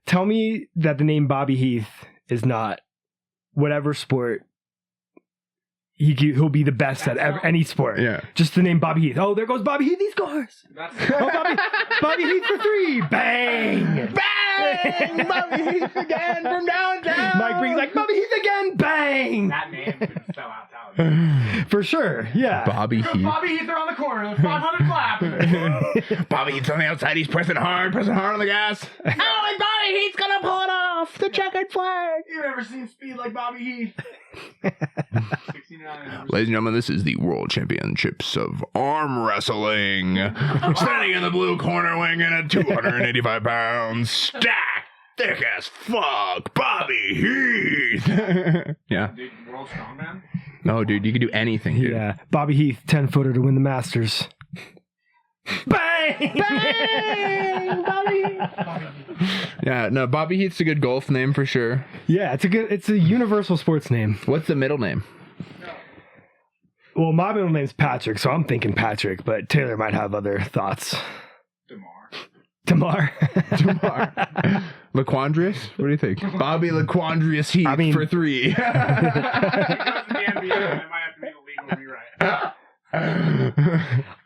Tell me that the name Bobby Heath is not whatever sport. He'll be the best at any sport. Yeah. Just the name Bobby Heath. Oh, there goes Bobby Heath. He scores. That's Oh, Bobby Heath for 3. Bang. Bang! Bobby Heath again from downtown. Mike brings like Bobby Heath again. Bang. that name could sell out talent. For sure. Yeah. Bobby Heath. Bobby Heath around the corner. 500 clap. Bobby Heath's on the outside. He's pressing hard on the gas. Oh, and Bobby Heath's gonna pull it off. The checkered flag. You've ever seen speed like Bobby Heath? 69. Ladies and gentlemen, this is the World Championships of Arm Wrestling. Standing in the blue corner, weighing in at 285 pounds, stacked, thick as fuck, Bobby Heath. Yeah. Dude, world strongman? No, dude, you can do anything, dude. Yeah. Bobby Heath, 10-footer to win the Masters. Bang! Bang! Bobby. Yeah, no, Bobby Heath's a good golf name for sure. Yeah, it's a universal sports name. What's the middle name? Well, my middle name's Patrick, so I'm thinking Patrick, but Taylor might have other thoughts. Damar. Laquandrius? What do you think? Bobby Laquandrius Heath for 3. If it goes to the NBA, I might have to make a legal rewrite.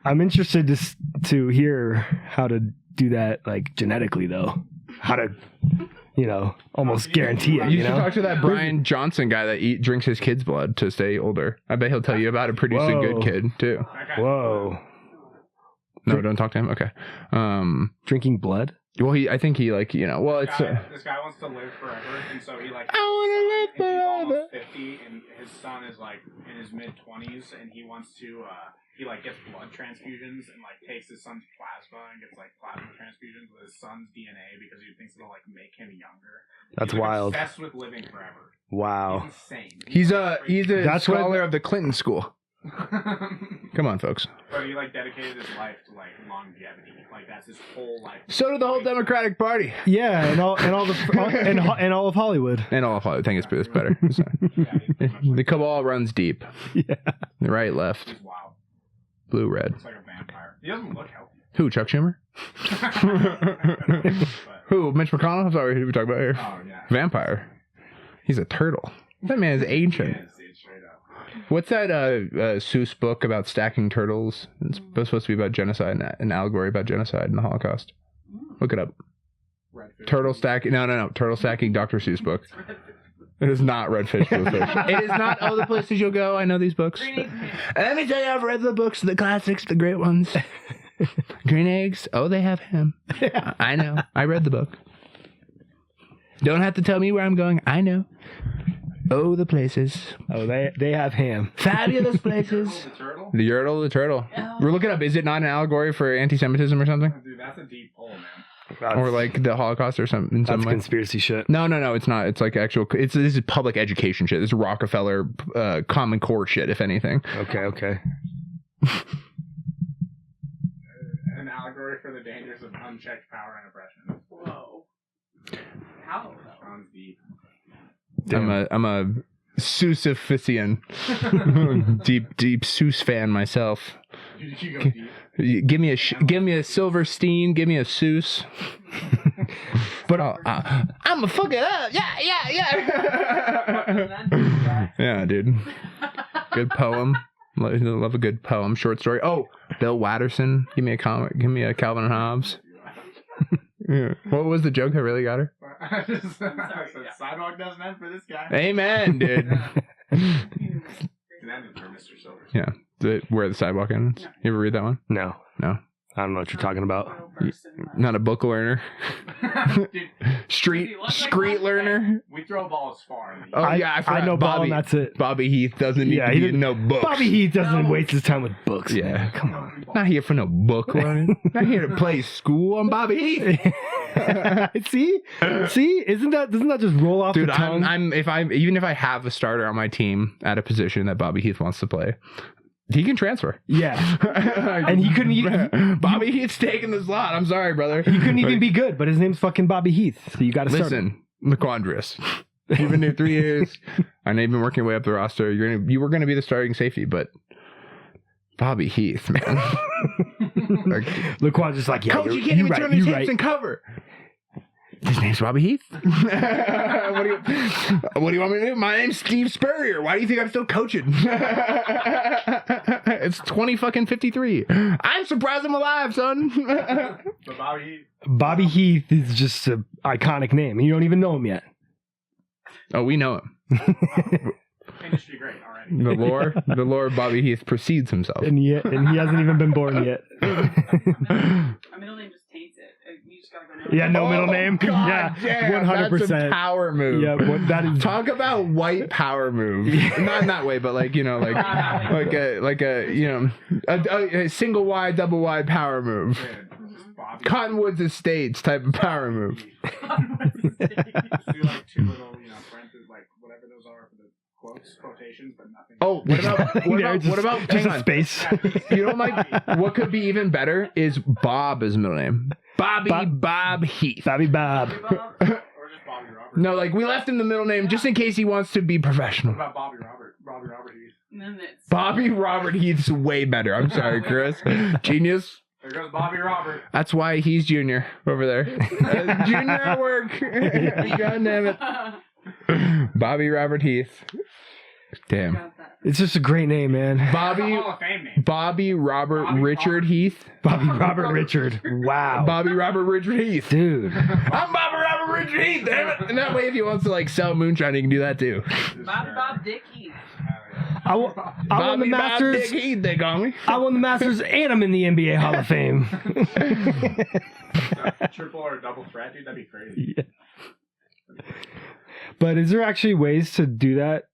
I'm interested to hear how to do that, like, genetically, though. How to, almost guarantee it, You should talk to that Brian Johnson guy that drinks his kid's blood to stay older. I bet he'll tell you about it. Produce a good kid, too. Whoa. No, don't talk to him? Okay. Drinking blood? Well, I think he, it's... This guy wants to live forever, and so he, I want to live forever. He's almost 50, and his son is, in his mid-20s, and he wants to, he, gets blood transfusions, and, takes his son's plasma, and gets, plasma transfusions with his son's DNA, because he thinks it'll, make him younger. That's He's, wild. Obsessed with living forever. Wow. He's insane. He's a scholar of the Clinton School. Come on, folks. But he dedicated his life to longevity. That's his whole life. So did the whole Democratic Party. Yeah, and all of Hollywood. And all of Hollywood. I think it's better. The cabal runs deep. Yeah. Right, left. He's wild. Blue, red. Looks like a vampire. He doesn't look healthy. Who? Chuck Schumer? Who? Mitch McConnell? I'm sorry, who are we talking about here? Oh yeah. Vampire. He's a turtle. That man is ancient. What's that Seuss book about stacking turtles? It's supposed to be about genocide, an allegory about genocide and the Holocaust. Look it up. Turtle stacking. No. Turtle stacking Dr. Seuss book. It is not Redfish Blue Fish. It is not all the places you'll go. I know these books. Let me tell you, I've read the books, the classics, the great ones. Green eggs. Oh, they have ham. I know. I read the book. Don't have to tell me where I'm going. I know. Oh, the places. Oh, they have ham. Fabulous places. The Yertle, the turtle. We're looking up, is it not an allegory for anti-Semitism or something? Dude, that's a deep hole, man. Or the Holocaust or something. That's conspiracy shit. No, it's not. It's actual. This is public education shit. This is Rockefeller Common Core shit, if anything. Okay. An allegory for the dangers of unchecked power and oppression. Whoa. How? Sounds deep. I'm a Seussifiциan. deep Seuss fan myself. You go deep. Give me a Silverstein. Give me a Seuss. But I'm a fuck it up. Yeah. Yeah, dude. Good poem. Love a good poem. Short story. Oh, Bill Watterson. Give me a comic. Give me a Calvin and Hobbes. Yeah. What was the joke that really got her? I said, sidewalk doesn't end for this guy. Amen, dude. It ended for Mr. Silver. Yeah. Where the sidewalk ends. You ever read that one? No. I don't know what you're talking about. Not a book learner. Dude, Street learner. we throw balls far. Oh yeah, I know ball and that's it. Bobby Heath doesn't need to no books. Bobby Heath doesn't waste his time with books. Yeah, man. Come on. Not here for no book learning. Not here to play school. I'm Bobby Heath. See, doesn't that just roll off the tongue? Even if I have a starter on my team at a position that Bobby Heath wants to play, he can transfer. Yeah. And he couldn't even... Bobby Heath's taking the slot. I'm sorry, brother. He couldn't even be good, but his name's fucking Bobby Heath, so you gotta start him. Listen, Laquandrius. You've been here 3 years. I know you've been working your way up the roster. You were gonna be the starting safety, but Bobby Heath, man. Laquandrius like, yeah, Coach, you can't even turn his hips and cover. His name's Bobby Heath. What do you want me to do? My name's Steve Spurrier. Why do you think I'm still coaching? It's 20:53. I'm surprised I'm alive, son. But Bobby Heath is just an iconic name, and you don't even know him yet. Oh, we know him. industry great already. The lore of Bobby Heath precedes himself. And he hasn't even been born yet. My middle name just taints it. You just gotta go. Yeah, no middle name. God, yeah, 100%. That's a power move. Yeah, that is. Talk about white power move. Not in that way, but like a single wide, double wide power move. Bobby. Cottonwoods Estates type of power move. Do like 2 little, parentheses, like whatever those are for the quotations, but nothing. Oh, what about just hang a on. space? You know what could be even better is Bob as middle name. Bob Heath. Bobby Bob. Or just Bobby Robert. No, like we left him the middle name just in case he wants to be professional. What about Bobby Robert? Bobby Robert Heath. And then it's Bobby Robert Heath's way better. I'm sorry, Chris. Genius. There goes Bobby Robert. That's why he's junior over there. Junior at work. God damn it. Bobby Robert Heath. Damn. got that. It's just a great name, man. That's a Hall of Fame name. Bobby Robert Bobby Richard Robert. Heath. Bobby Robert Richard. Wow. Bobby Robert Richard Heath. Dude. I'm Bobby Robert Richard Heath, damn it. And that way, if he wants to like sell moonshine, he can do that too. Bobby Bob Dick Heath. I won the Bobby Bob Masters. Dick Heath, they call me. I won the Masters and I'm in the NBA Hall of Fame. Triple or double threat, dude. That'd be crazy. Yeah. But is there actually ways to do that?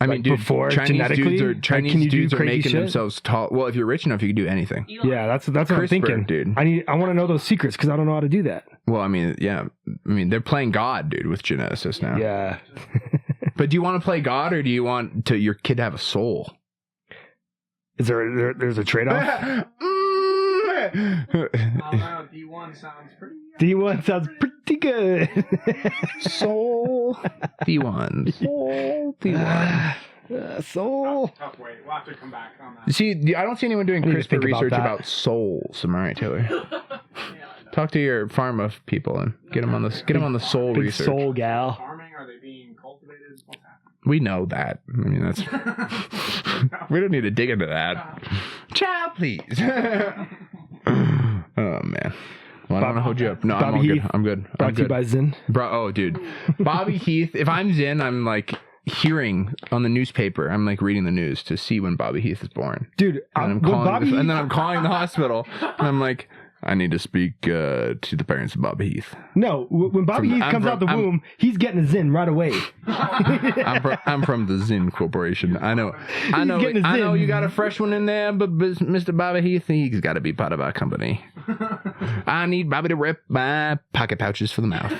I mean, Like, dude, before Chinese genetically? dudes are, Like, Chinese can you do dudes are crazy making shit? themselves tall. Well, if you're rich enough, you can do anything. Elon. Yeah, that's what I'm CRISPR, thinking, dude. I want to know those secrets because I don't know how to do that. Well, I mean, yeah. I mean, they're playing God, dude, with geneticists now. Yeah. But do you want to play God or do you want your kid to have a soul? Is there's a trade off? I don't know. D1 sounds pretty. D1 sounds pretty good. Soul D1. Soul D1. Soul. Tough way. We'll have to come back on that. See, I don't see anyone doing I need to CRISPR think about research that. about souls. Am I right, Taylor? Yeah, I know. Talk to your pharma people and get them on the soul Big research. soul gal. Farming? Are they being cultivated? What's happening? We know that. I mean, that's. We don't need to dig into that. Child, please. Oh man. Well, I don't want to hold you up. No, I'm Bobby all good. Heath. I'm good. Brought I'm to you good. by Zen. Oh, dude. Bobby Heath. If I'm Zen, I'm like hearing on the newspaper. I'm like reading the news to see when Bobby Heath is born. Dude, And then I'm calling the hospital. And I'm like, I need to speak to the parents of Bobby Heath. No, when Bobby Heath comes out the womb, he's getting a Zen right away. I'm from the Zen Corporation. I know getting a I know Zen. you got a fresh one in there, but Mr. Bobby Heath, he's got to be part of our company. I need Bobby to rip my pocket pouches for the mouth.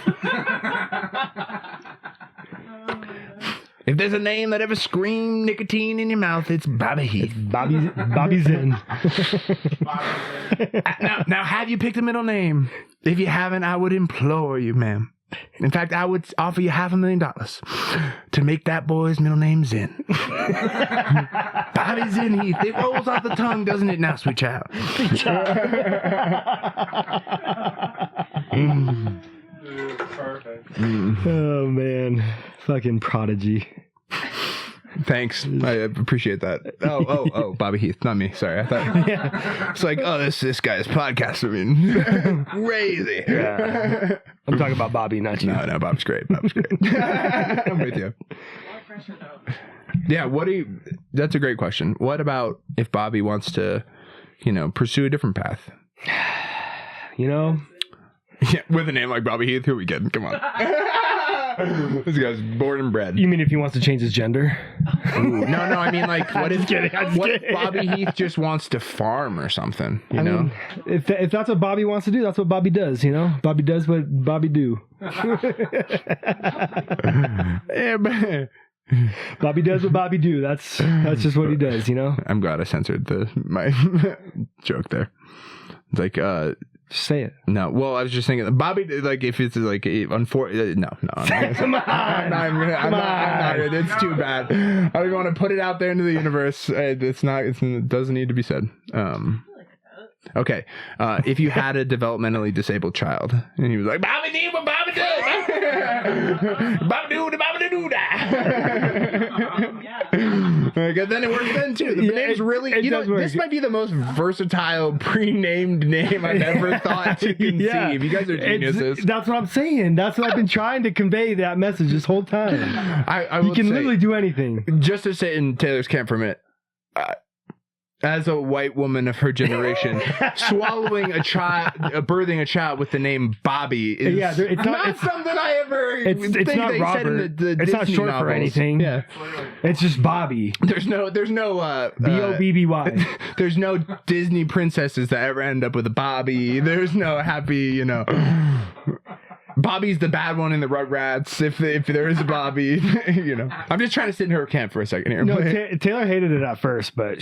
If there's a name that ever screamed nicotine in your mouth, it's Bobby Heath. Bobby Zen. Now, have you picked a middle name? If you haven't, I would implore you, ma'am. In fact, I would offer you $500,000 to make that boy's middle name Zen. Bobby Zen Heath. It rolls off the tongue, doesn't it now, sweet child? Perfect. Oh, man. Fucking prodigy. Thanks. I appreciate that. Oh, Bobby Heath, not me. Sorry. I thought it's like, oh, this guy's podcast. I mean, crazy. Yeah. I'm talking about Bobby, not you. No, Bob's great. Bob's great. I'm with you. Why pressure though? Yeah, that's a great question. What about if Bobby wants to, pursue a different path? You know? Yeah, with a name like Bobby Heath, who are we kidding? Come on. This guy's born and bred. You mean if he wants to change his gender? Ooh, no, I mean like what if kidding, I'm what if kidding. Bobby Heath just wants to farm or something, you I know? mean, if that's what Bobby wants to do, that's what Bobby does, you know? Bobby does what Bobby do. Yeah, but Bobby does what Bobby do. That's just what he does, you know? I'm glad I censored my joke there. It's like Just say it. no, well, I was just thinking, Bobby, like, if it's like, no. I'm not. Come on. I'm not. It's too bad. I don't even want to put it out there into the universe. It doesn't need to be said. Okay. If you had a developmentally disabled child and he was like, Bobby dee, what Bobby do? Bobby doo, Bobby doo da. Okay, then it works then too. The name's really, it does work. this might be the most versatile pre-named name I've ever thought to conceive. Yeah. You guys are geniuses. That's what I'm saying. That's what I've been trying to convey that message this whole time. I He will can say, literally do anything. just to sit in Taylor's camp for a minute, as a white woman of her generation, swallowing a child, birthing a child with the name Bobby is it's not something I ever it's think not they Robert. said in the It's not Disney short novels. for anything. Yeah. It's just Bobby. There's no Bobby. there's no Disney princesses that ever end up with a Bobby. There's no happy, Bobby's the bad one in the Rugrats. If there is a Bobby, I'm just trying to sit in her camp for a second here. No, Taylor hated it at first, but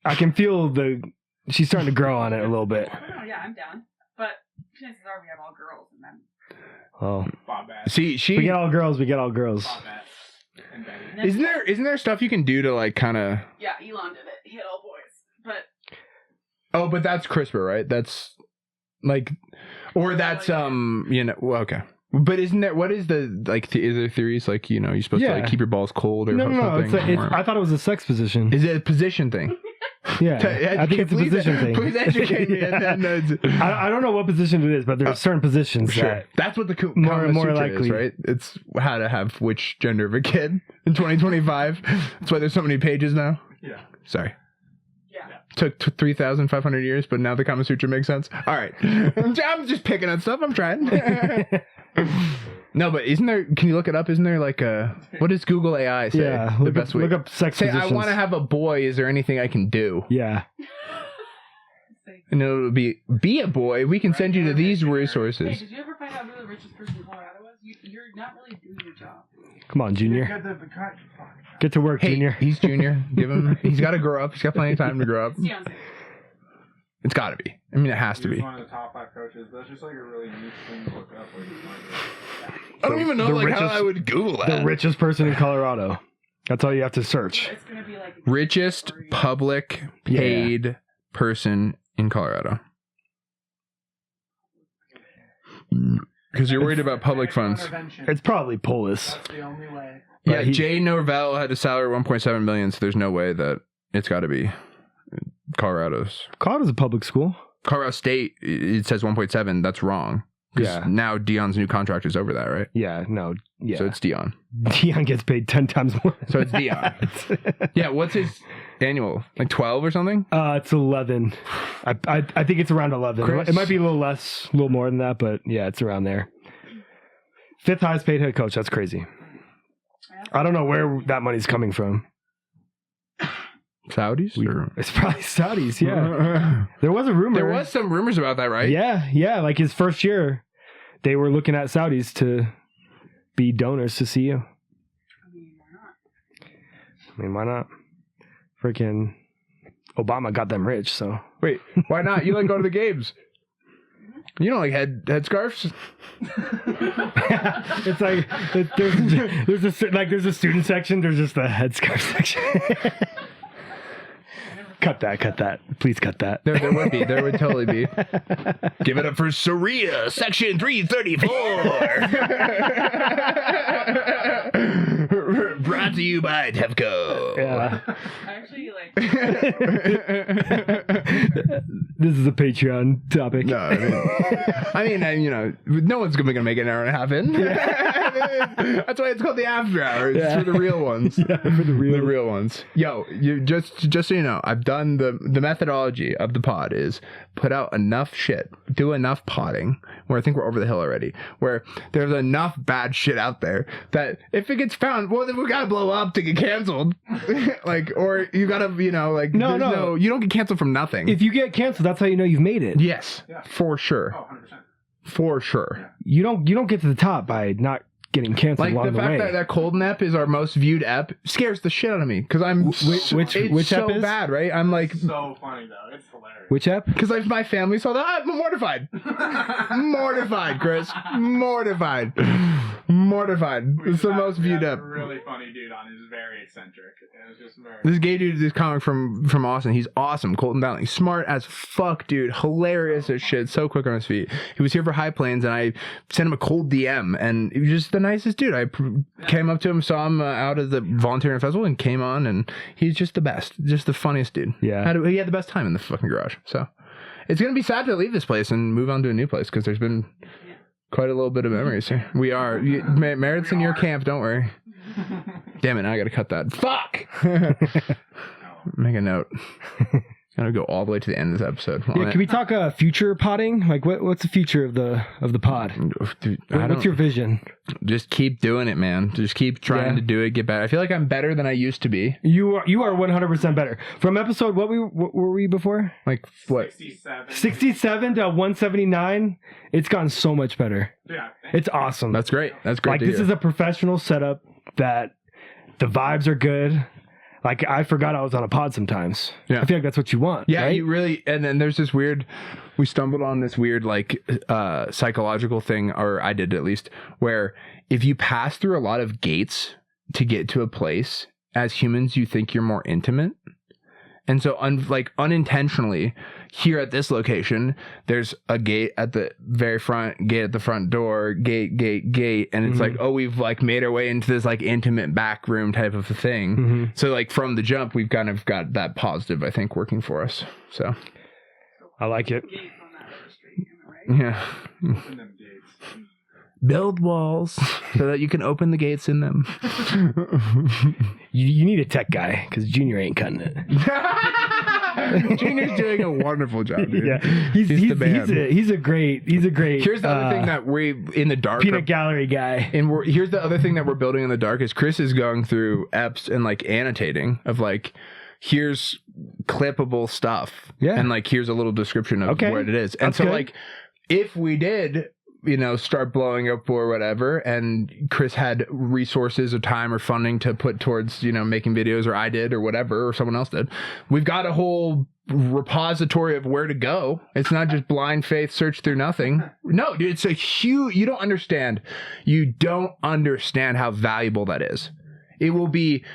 I can feel she's starting to grow on it a little bit. Oh, yeah, I'm down. But chances are we have all girls, and then Oh, Bobette. See, we get all girls. Bobette and Betty. isn't there stuff you can do to like kind of? Yeah, Elon did it. He had all boys, but Oh, but that's CRISPR, right? That's like, or that's well, okay. But isn't there? What is the like? Is there theories like you're supposed to like keep your balls cold or no. something? I thought it was a sex position. Is it a position thing? Yeah, I think it's a position thing. Please educate me. I don't know what position it is, but there's certain positions Sure. That's what the more Sutra likely is, right? It's how to have which gender of a kid in 2025. That's why there's so many pages now. Yeah. Sorry. yeah. Took 3,500 years, but now the Kama Sutra makes sense. All right. I'm just picking on stuff. I'm trying. No, but can you look it up? Isn't there like what does Google AI say? Yeah, the best way. look up sex Say, positions. I want to have a boy. Is there anything I can do? Yeah. And it'll be a boy. We can send you to these Hey, resources. did you ever find out who the richest person in Colorado was? You're not really doing your job. Come on, Junior. Get to work, Hey, Junior. he's Junior. Give him. He's got to grow up. He's got plenty of time to grow up. It's Dion's. It's got to be. I mean, it has to He was be. one of the top 5 coaches. That's just like a really neat thing to look up. I don't even know The like how richest- I would Google The that. richest person in Colorado. That's all you have to search. It's gonna be like Richest public paid person in Colorado. Because you're worried about public funds. It's probably Polis. That's the only way. Yeah, But Jay Norvell had a salary of 1.7 million, so there's no way that it's got to be Colorado's. Colorado's a public school. Colorado State, it says 1.7. That's wrong. 'Cause Yeah. now Dion's new contract is over that, right? Yeah, no. Yeah. So it's Dion. Dion gets paid 10 times more. So it's Dion. Yeah, what's his annual? Like 12 or something? It's 11. I think it's around 11. Chris? It might be a little less, a little more than that, but yeah, it's around there. 5th highest paid head coach. That's crazy. I don't know where that money's coming from. Saudis? Or? It's probably Saudis, yeah. There was a rumor. There was some rumors about that, right? Yeah. Like his first year, they were looking at Saudis to be donors to CU. I mean, why not? Freaking Obama got them rich, so. Wait, why not? You like go to the games. You don't like headscarves? It's like there's a student section. There's just a headscarf section. Cut that. Please cut that. There would be. There would totally be. Give it up for Saria, section 334. Brought to you by Tefco. Yeah. I actually like. This is a Patreon topic. No, I mean, no one's gonna make an hour and a half in. That's why it's called the after hours. It's for the real ones. Yeah, for the real ones. Yo, you just so you know, I've done the methodology of the pod is put out enough shit, do enough podding, where I think we're over the hill already, where there's enough bad shit out there that if it gets found, well, then we gotta blow up to get canceled. Or you gotta, no, you don't get canceled from nothing. If you get canceled, that's how you know you've made it. Yes, for sure. Oh, 100%. For sure. You don't get to the top by not getting canceled Like along the the way. fact that Cold Nap is our most viewed ep scares the shit out of me because I'm which it's app so is? bad, right? I'm like, So funny though. It's hilarious. Which app? because if my family saw that, I'm mortified. Mortified, Chris. Mortified. It's the most viewed up. ep. A really funny dude on. He's very eccentric. It was just very. This gay dude is coming from Austin. He's awesome. Colton Dowling. He's smart as fuck, dude. Hilarious as shit. So quick on his feet. He was here for High Plains, and I sent him a cold DM, and he was just the nicest dude. I came up to him, saw him out at the volunteering festival, and came on, and he's just the best. Just the funniest dude. Yeah. He had the best time in the fucking garage. So it's going to be sad to leave this place and move on to a new place, because there's been quite a little bit of memories here. We are. Merritt's in your camp, don't worry. Damn it, now I gotta cut that. Fuck! Make a note. Gotta go all the way to the end of this episode. Yeah, can we talk future potting? Like, what's the future of the pod? Dude, What's your vision? Just keep doing it, man. Just keep trying to do it, get better. I feel like I'm better than I used to be. You are 100% better. From episode, what were we before? Like, what? 67 to 179. It's gotten so much better. Yeah. It's awesome. That's great. That's great. Like, this is a professional setup that the vibes are good. Like, I forgot I was on a pod sometimes. Yeah. I feel like that's what you want. Yeah, right? you really, and then there's this weird, we stumbled on this weird, like, psychological thing, or I did at least, where if you pass through a lot of gates to get to a place, as humans, you think you're more intimate. And so, unintentionally, here at this location, there's a gate at the very front, gate at the front door, gate, and it's like, oh, we've like made our way into this like intimate back room type of a thing. So like from the jump, we've kind of got that positive, I think, working for us. So I like it. Gates on that registry, am I right? yeah. Open them gates. Build walls so that you can open the gates in them. You need a tech guy because Junior ain't cutting it. Junior's doing a wonderful job, dude. Yeah, he's the man. He's a great. Here's the other thing that we in the dark. peanut gallery guy. And here's the other thing that we're building in the dark is Chris is going through EPs and like annotating of like, here's clippable stuff. Yeah. And like, here's a little description of Okay. what it is. And That's so good. like, if we did, start blowing up or whatever, and Chris had resources or time or funding to put towards, making videos, or I did or whatever, or someone else did, we've got a whole repository of where to go. It's not just blind faith search through nothing. No, dude, it's a huge, you don't understand how valuable that is. It will be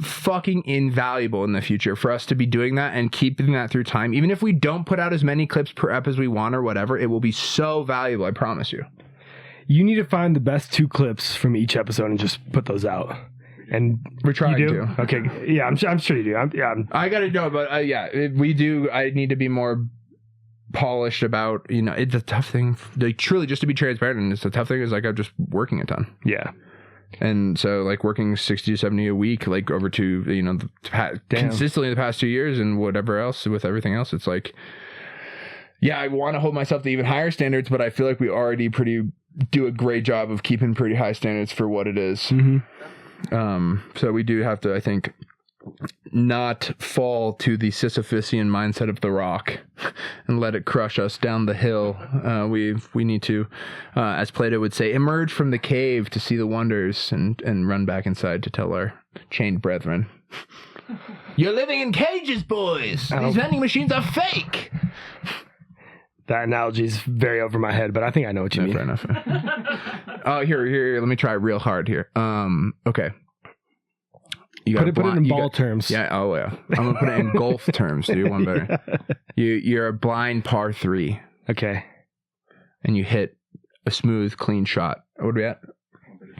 fucking invaluable in the future for us to be doing that and keeping that through time. Even if we don't put out as many clips per ep as we want or whatever, it will be so valuable, I promise you. You need to find the best 2 clips from each episode and just put those out. And We're trying you do? to. Okay, yeah, I'm sure you do. I gotta know, but we do. I need to be more polished about, it's a tough thing, like truly just to be transparent, and it's a tough thing is like I'm just working a ton. Yeah. And so like working 60 to 70 a week, like over to, consistently the past 2 years and whatever else with everything else, it's like, yeah, I want to hold myself to even higher standards, but I feel like we already do a great job of keeping pretty high standards for what it is. So we do have to, I think, not fall to the Sisyphusian mindset of The Rock and let it crush us down the hill. We need to, as Plato would say, emerge from the cave to see the wonders and run back inside to tell our chained brethren, you're living in cages, boys. These vending machines are fake. That analogy is very over my head, but I think I know what you mean. Fair enough. Oh, here. Let me try real hard here. Okay. You Put it in ball terms. Yeah. Oh yeah. I'm gonna put it in golf terms. Do one better. You're a blind par 3. Okay. And you hit a smooth, clean shot. What are we at?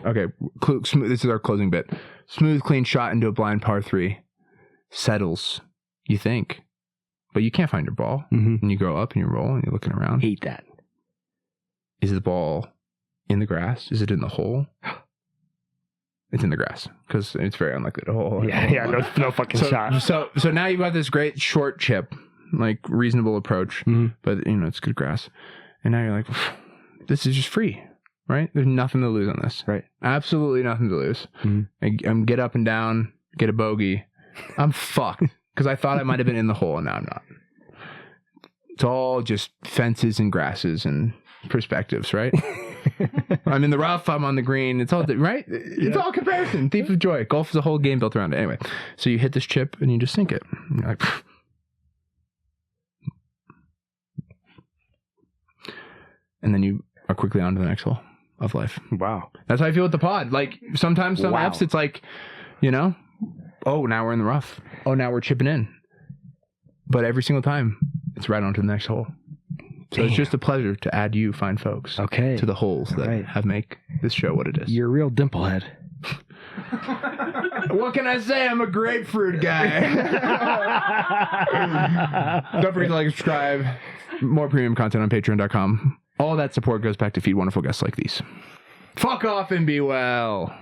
Okay. Smooth. This is our closing bit. Smooth, clean shot into a blind par 3. Settles. You think, but you can't find your ball. And you go up and you roll and you're looking around. Hate that. Is the ball in the grass? Is it in the hole? It's in the grass because it's very unlikely to hole. No fucking shot. So now you've got this great short chip, like reasonable approach, but it's good grass. And now you're like, this is just free, right? There's nothing to lose on this, right? Absolutely nothing to lose. I'm get up and down, get a bogey. I'm fucked because I thought I might have been in the hole and now I'm not. It's all just fences and grasses and perspectives, right? I'm in the rough, I'm on the green. It's all right. It's all comparison. Thief of joy. Golf is a whole game built around it. Anyway, so you hit this chip and you just sink it. And you're like, and then you are quickly on to the next hole of life. Wow. That's how I feel with the pod. Like sometimes some apps, it's like, oh, now we're in the rough. Oh, now we're chipping in. But every single time, it's right on to the next hole. So it's just a pleasure to add you fine folks to the holes that have make this show what it is. You're a real dimplehead. What can I say? I'm a grapefruit guy. Don't forget to like, subscribe. More premium content on patreon.com. All that support goes back to feed wonderful guests like these. Fuck off and be well.